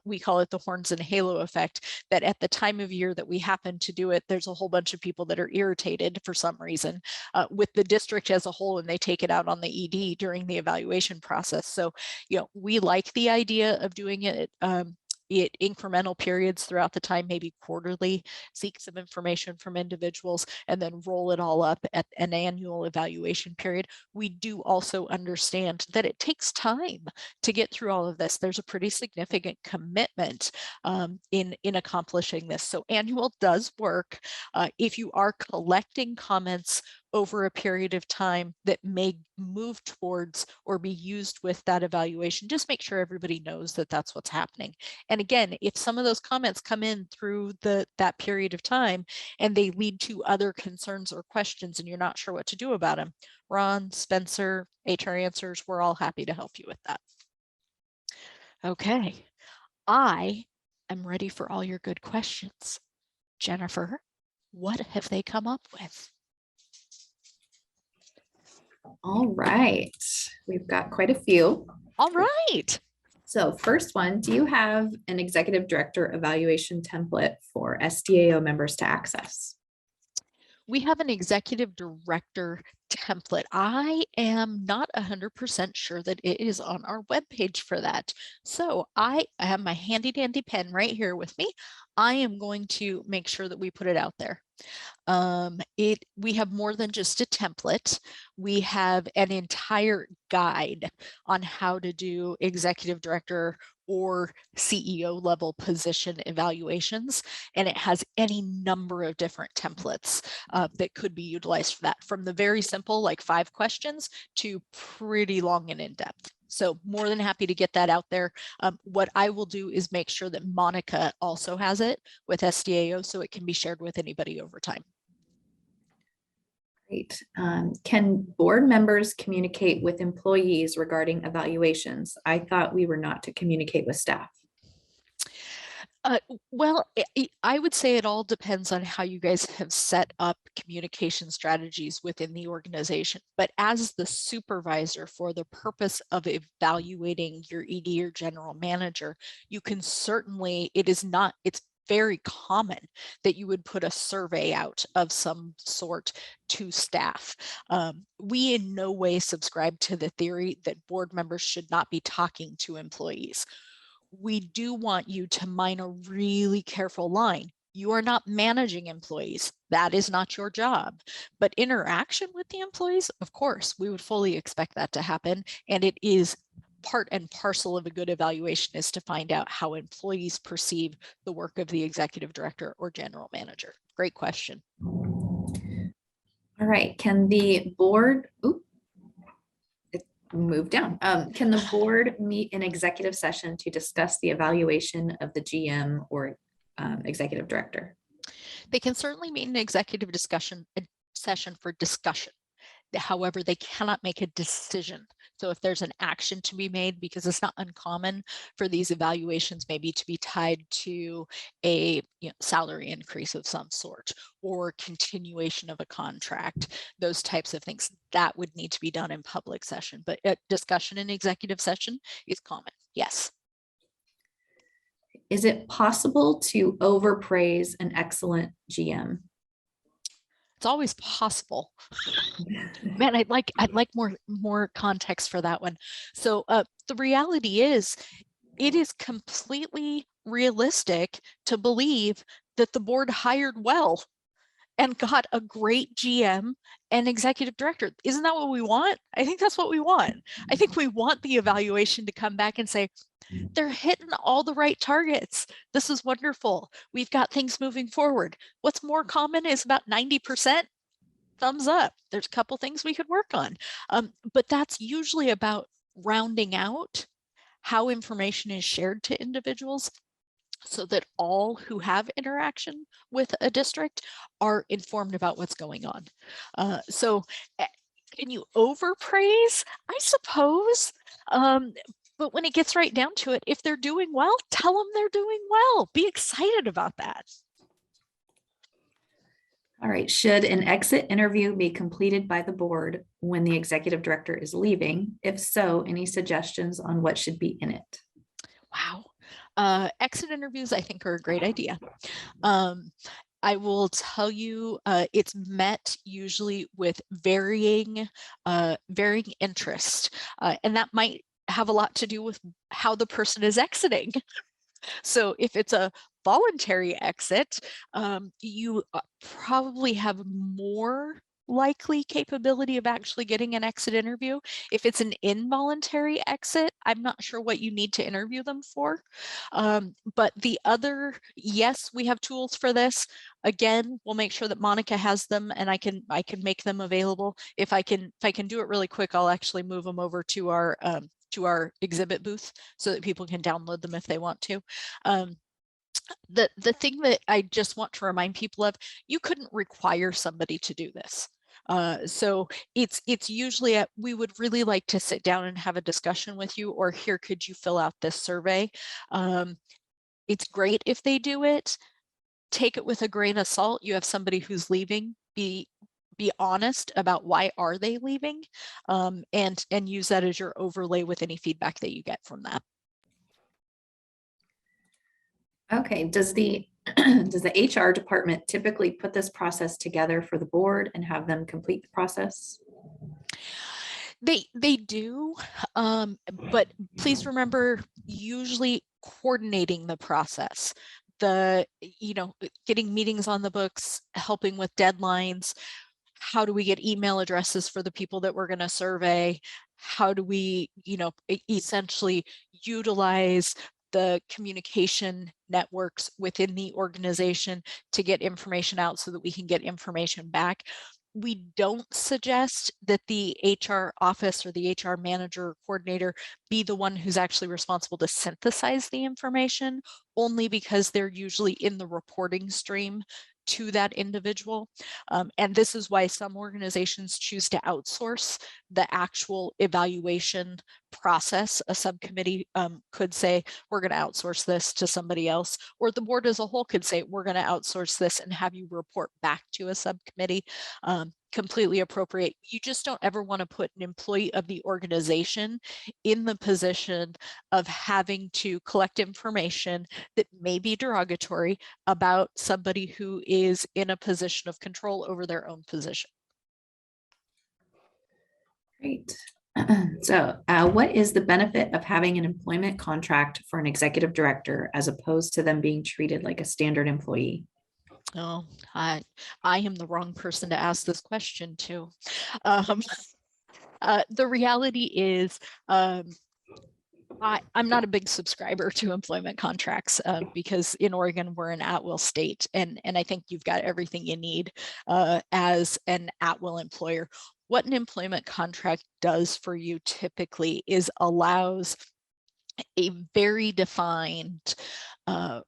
we call it the horns and halo effect, that at the time of year that we happen to do it, there's a whole bunch of people that are irritated for some reason with the district as a whole, and they take it out on the ED during the evaluation process. So, we like the idea of doing it incremental periods throughout the time, maybe quarterly, seek some information from individuals, and then roll it all up at an annual evaluation period. We do also understand that it takes time to get through all of this. There's a pretty significant commitment in accomplishing this. So annual does work. If you are collecting comments over a period of time that may move towards or be used with that evaluation, just make sure everybody knows that that's what's happening. And again, if some of those comments come in through that period of time and they lead to other concerns or questions and you're not sure what to do about them, Ron, Spencer, HR Answers, we're all happy to help you with that. Okay, I am ready for all your good questions. Jennifer, what have they come up with? All right, we've got quite a few. All right. So first one, do you have an executive director evaluation template for SDAO members to access? We have an executive director template. I am not 100% sure that it is on our webpage for that. So I have my handy dandy pen right here with me. I am going to make sure that we put it out there. We have more than just a template. We have an entire guide on how to do executive director or CEO level position evaluations. And it has any number of different templates that could be utilized for that, from the very simple, like 5 questions, to pretty long and in-depth. So more than happy to get that out there. What I will do is make sure that Monica also has it with SDAO so it can be shared with anybody over time. Great. Can board members communicate with employees regarding evaluations? I thought we were not to communicate with staff. Well, I would say it all depends on how you guys have set up communication strategies within the organization. But as the supervisor, for the purpose of evaluating your ED or general manager, you can certainly, it's very common that you would put a survey out of some sort to staff. We in no way subscribe to the theory that board members should not be talking to employees. we do want you to mind a really careful line. You are not managing employees. That is not your job. But interaction with the employees, of course, we would fully expect that to happen. And it is part and parcel of a good evaluation is to find out how employees perceive the work of the executive director or general manager. Great question. All right, can the board, it moved down. Can the board meet in executive session to discuss the evaluation of the GM or executive director? They can certainly meet an executive session for discussion. However, they cannot make a decision. So if there's an action to be made, because it's not uncommon for these evaluations maybe to be tied to a salary increase of some sort or continuation of a contract, those types of things, that would need to be done in public session. But a discussion in executive session is common, yes. Is it possible to overpraise an excellent GM? It's always possible. Man, I'd like more context for that one. So the reality is, it is completely realistic to believe that the board hired well and got a great GM and executive director. Isn't that what we want? I think that's what we want. I think we want the evaluation to come back and say, they're hitting all the right targets. This is wonderful. We've got things moving forward. What's more common is about 90% thumbs up. There's a couple things we could work on. But that's usually about rounding out how information is shared to individuals so that all who have interaction with a district are informed about what's going on. So can you overpraise? I suppose. But when it gets right down to it, if they're doing well, tell them they're doing well. Be excited about that. All right, should an exit interview be completed by the board when the executive director is leaving? If so, any suggestions on what should be in it? Wow. Exit interviews, I think, are a great idea. I will tell you, it's met usually with varying interest, and that might have a lot to do with how the person is exiting. So if it's a voluntary exit, you probably have more likely capability of actually getting an exit interview. If it's an involuntary exit, I'm not sure what you need to interview them for. But the other, yes, we have tools for this. Again, we'll make sure that Monica has them, and I can make them available. If I can do it really quick, I'll actually move them over to our exhibit booth so that people can download them if they want to. The thing that I just want to remind people of, you couldn't require somebody to do this. So it's usually we would really like to sit down and have a discussion with you, or here, could you fill out this survey? It's great if they do it. Take it with a grain of salt. You have somebody who's leaving. Be honest about why are they leaving, and use that as your overlay with any feedback that you get from that. Okay, does the HR department typically put this process together for the board and have them complete the process? They do, but please remember, usually coordinating the process, getting meetings on the books, helping with deadlines. How do we get email addresses for the people that we're going to survey? How do we, essentially utilize the communication networks within the organization to get information out so that we can get information back? We don't suggest that the HR office or the HR manager or coordinator be the one who's actually responsible to synthesize the information, only because they're usually in the reporting stream to that individual. And this is why some organizations choose to outsource the actual evaluation process. A subcommittee could say, we're going to outsource this to somebody else, or the board as a whole could say, we're going to outsource this and have you report back to a subcommittee. Completely appropriate. You just don't ever want to put an employee of the organization in the position of having to collect information that may be derogatory about somebody who is in a position of control over their own position. Great. So, what is the benefit of having an employment contract for an executive director as opposed to them being treated like a standard employee? Oh, I am the wrong person to ask this question to. Um, the reality is, I'm not a big subscriber to employment contracts because in Oregon we're an at-will state, and I think you've got everything you need as an at-will employer. What an employment contract does for you typically is allows a very defined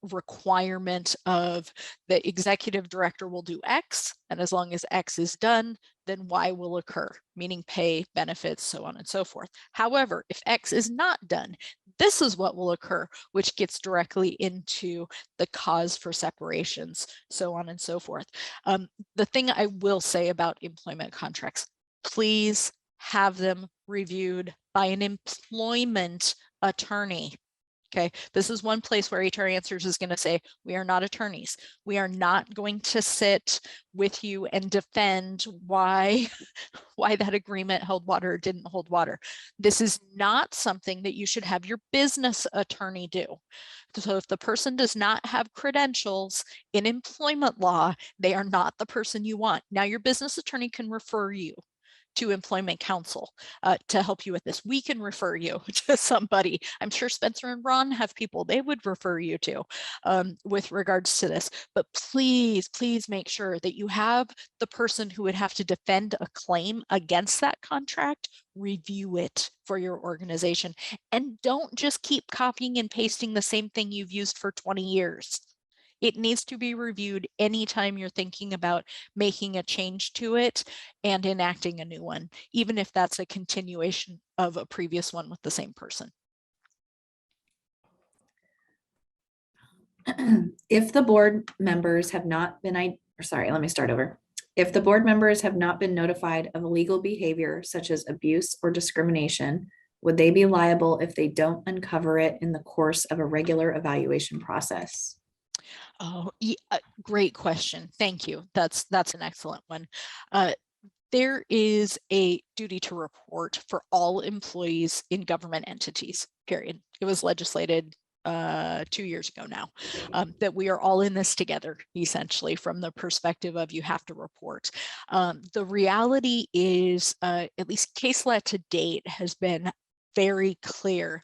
requirement of the executive director will do X, and as long as X is done, then Y will occur, meaning pay, benefits, so on and so forth. However, if X is not done, this is what will occur, which gets directly into the cause for separations, so on and so forth. The thing I will say about employment contracts, please have them reviewed by an employment attorney. Okay, this is one place where HR Answers is going to say, we are not attorneys. We are not going to sit with you and defend why that agreement held water or didn't hold water. This is not something that you should have your business attorney do. So if the person does not have credentials in employment law, they are not the person you want. Now your business attorney can refer you to employment counsel to help you with this. We can refer you to somebody. I'm sure Spencer and Ron have people they would refer you to with regards to this. But please, please make sure that you have the person who would have to defend a claim against that contract review it for your organization. And don't just keep copying and pasting the same thing you've used for 20 years. It needs to be reviewed anytime you're thinking about making a change to it and enacting a new one, even if that's a continuation of a previous one with the same person. If the board members have not been, let me start over. If the board members have not been notified of illegal behavior such as abuse or discrimination, would they be liable if they don't uncover it in the course of a regular evaluation process? Oh, great question. Thank you. That's an excellent one. There is a duty to report for all employees in government entities, period. It was legislated 2 years ago now, that we are all in this together, essentially, from the perspective of you have to report. The reality is, at least case law to date has been very clear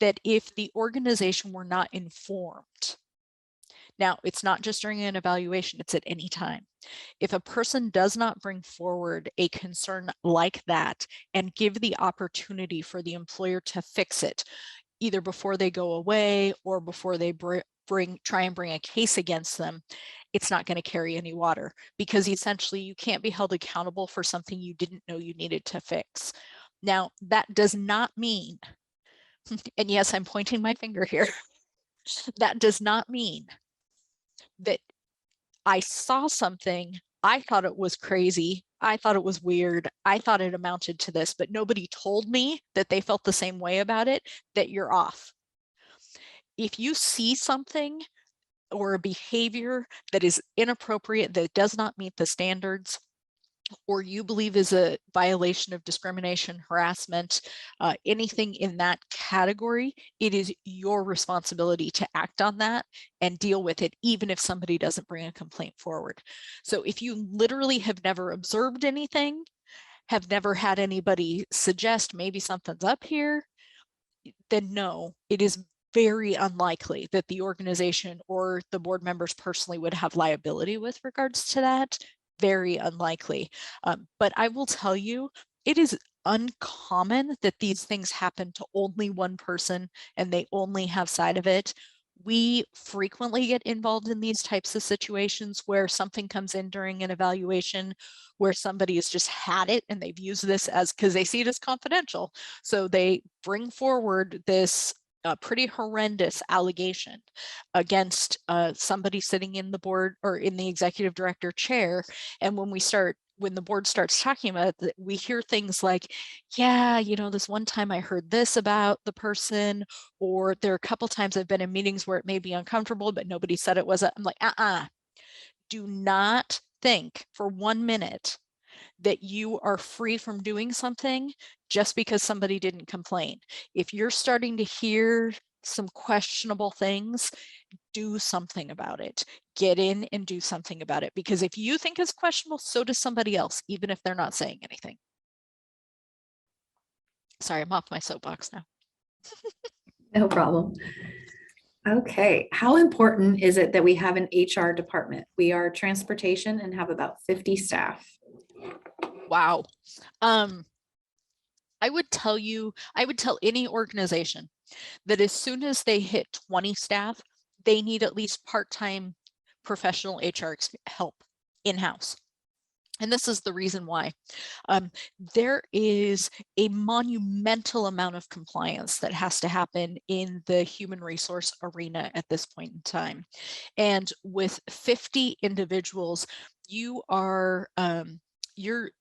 that if the organization were not informed, now it's not just during an evaluation, it's at any time. If a person does not bring forward a concern like that and give the opportunity for the employer to fix it, either before they go away or before they try and bring a case against them, it's not going to carry any water, because essentially you can't be held accountable for something you didn't know you needed to fix. Now, that does not mean, and yes, I'm pointing my finger here, that does not mean that I saw something, I thought it was crazy, I thought it was weird, I thought it amounted to this, but nobody told me that they felt the same way about it, that you're off. If you see something or a behavior that is inappropriate, that does not meet the standards, or you believe is a violation of discrimination, harassment, anything in that category, it is your responsibility to act on that and deal with it, even if somebody doesn't bring a complaint forward. So if you literally have never observed anything, have never had anybody suggest maybe something's up here, then no, it is very unlikely that the organization or the board members personally would have liability with regards to that. Very unlikely. But I will tell you, it is uncommon that these things happen to only one person and they only have side of it. We frequently get involved in these types of situations where something comes in during an evaluation where somebody has just had it and they've used this as, because they see it as confidential. So they bring forward this pretty horrendous allegation against somebody sitting in the board or in the executive director chair. And when the board starts talking about it, we hear things like, yeah, this one time I heard this about the person, or there are a couple times I've been in meetings where it may be uncomfortable, but nobody said it was. I'm like, do not think for 1 minute that you are free from doing something just because somebody didn't complain. If you're starting to hear some questionable things, do something about it. Get in and do something about it. Because if you think it's questionable, so does somebody else, even if they're not saying anything. Sorry, I'm off my soapbox now. No problem. Okay, how important is it that we have an HR department? We are transportation and have about 50 staff. Wow. I would tell any organization that as soon as they hit 20 staff, they need at least part-time professional HR help in-house. And this is the reason why. There is a monumental amount of compliance that has to happen in the human resource arena at this point in time. And with 50 individuals, you're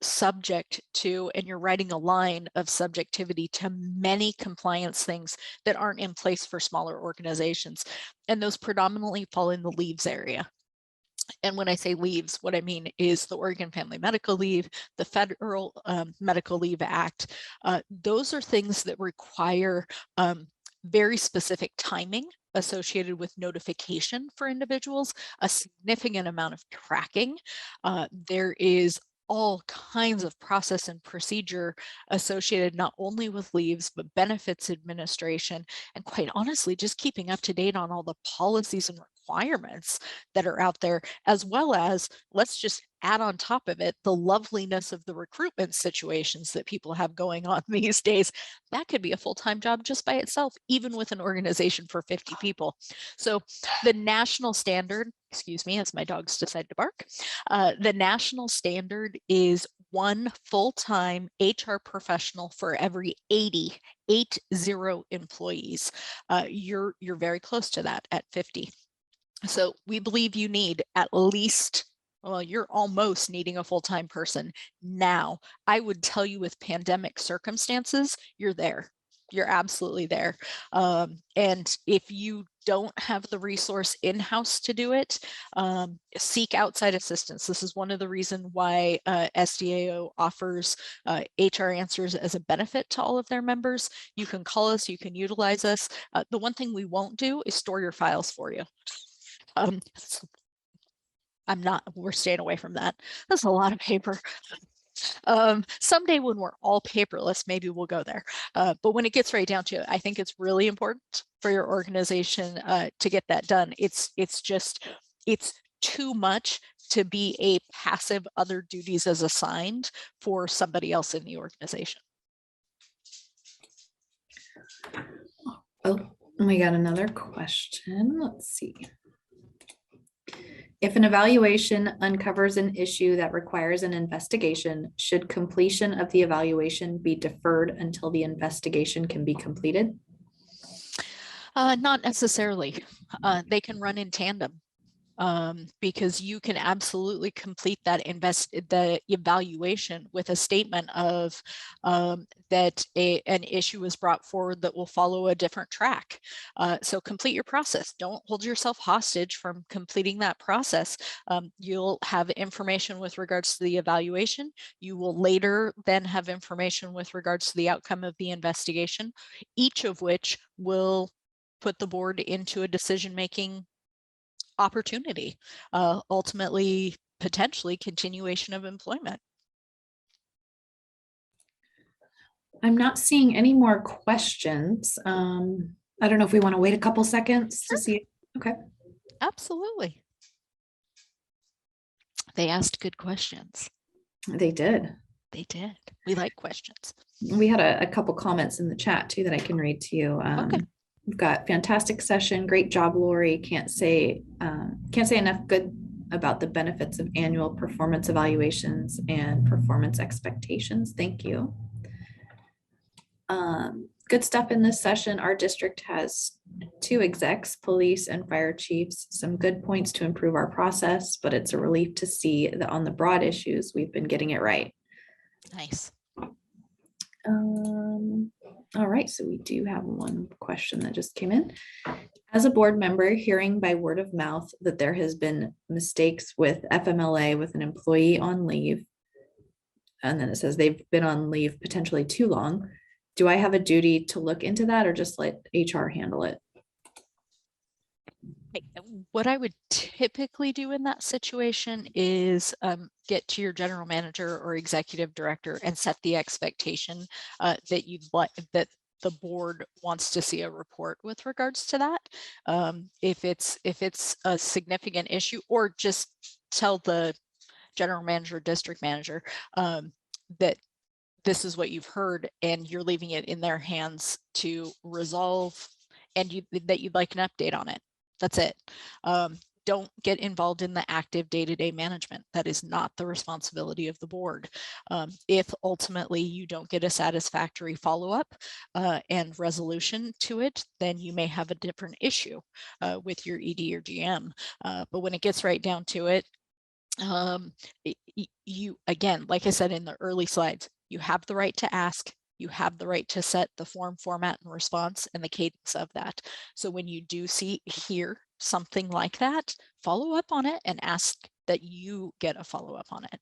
subject to, and you're writing a line of subjectivity to many compliance things that aren't in place for smaller organizations. And those predominantly fall in the leaves area. And when I say leaves, what I mean is the Oregon Family Medical Leave, the Federal Medical Leave Act. Those are things that require very specific timing associated with notification for individuals, a significant amount of tracking. There is all kinds of process and procedure associated not only with leaves, but benefits administration, and quite honestly, just keeping up to date on all the policies and requirements that are out there, as well as, let's just add on top of it, the loveliness of the recruitment situations that people have going on these days. That could be a full-time job just by itself, even with an organization for 50 people. So the national standard, excuse me, as my dogs decide to bark, the national standard is 1 full-time HR professional for every 80 employees. You're very close to that at 50. So we believe you need at least, well, you're almost needing a full-time person now. I would tell you with pandemic circumstances, you're there. You're absolutely there. And if you don't have the resource in-house to do it, seek outside assistance. This is one of the reasons why SDAO offers HR Answers as a benefit to all of their members. You can call us, you can utilize us. The one thing we won't do is store your files for you. We're staying away from that. That's a lot of paper. Someday when we're all paperless, maybe we'll go there. But when it gets right down to it, I think it's really important for your organization to get that done. It's too much to be a passive other duties as assigned for somebody else in the organization. Oh, we got another question. Let's see. If an evaluation uncovers an issue that requires an investigation, should completion of the evaluation be deferred until the investigation can be completed? Not necessarily. They can run in tandem. Because you can absolutely complete the evaluation with a statement of that an issue was brought forward that will follow a different track. So complete your process. Don't hold yourself hostage from completing that process. You'll have information with regards to the evaluation. You will later then have information with regards to the outcome of the investigation, each of which will put the board into a decision-making opportunity, ultimately, potentially continuation of employment. I'm not seeing any more questions. I don't know if we want to wait a couple seconds to see. Okay. Absolutely. They asked good questions. They did. They did. We like questions. We had a couple comments in the chat too that I can read to you. Okay. We've got fantastic session. Great job, Lori. Can't say enough good about the benefits of annual performance evaluations and performance expectations. Thank you. Good stuff in this session. Our district has 2 execs, police and fire chiefs, some good points to improve our process, but it's a relief to see that on the broad issues, we've been getting it right. Nice. All right, so we do have one question that just came in. As a board member, hearing by word of mouth that there has been mistakes with FMLA with an employee on leave, and then it says they've been on leave potentially too long. Do I have a duty to look into that or just let HR handle it? What I would typically do in that situation is get to your general manager or executive director and set the expectation that you'd like that the board wants to see a report with regards to that. If it's a significant issue, or just tell the general manager, district manager that this is what you've heard and you're leaving it in their hands to resolve, and that you'd like an update on it. That's it. Don't get involved in the active day-to-day management. That is not the responsibility of the board. If ultimately you don't get a satisfactory follow-up and resolution to it, then you may have a different issue with your ED or GM. But when it gets right down to it, you, again, like I said in the early slides, you have the right to ask. You have the right to set the form, format, and response and the cadence of that. So when you do hear something like that, follow up on it and ask that you get a follow-up on it.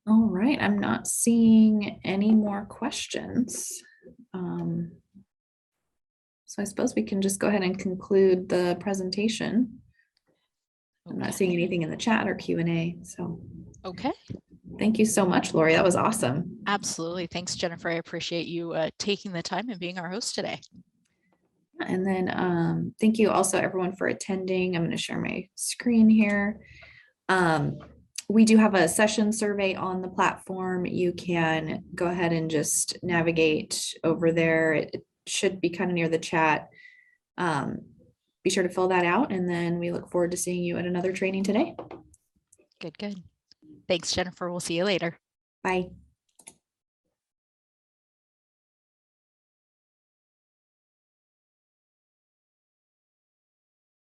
All right, I'm not seeing any more questions. So I suppose we can just go ahead and conclude the presentation. I'm not seeing anything in the chat or Q&A, so. Okay. Thank you so much, Lori. That was awesome. Absolutely. Thanks, Jennifer. I appreciate you taking the time and being our host today. And then thank you also everyone for attending. I'm going to share my screen here. We do have a session survey on the platform. You can go ahead and just navigate over there. It should be kind of near the chat. Be sure to fill that out, and then we look forward to seeing you at another training today. Good. Thanks, Jennifer. We'll see you later. Bye.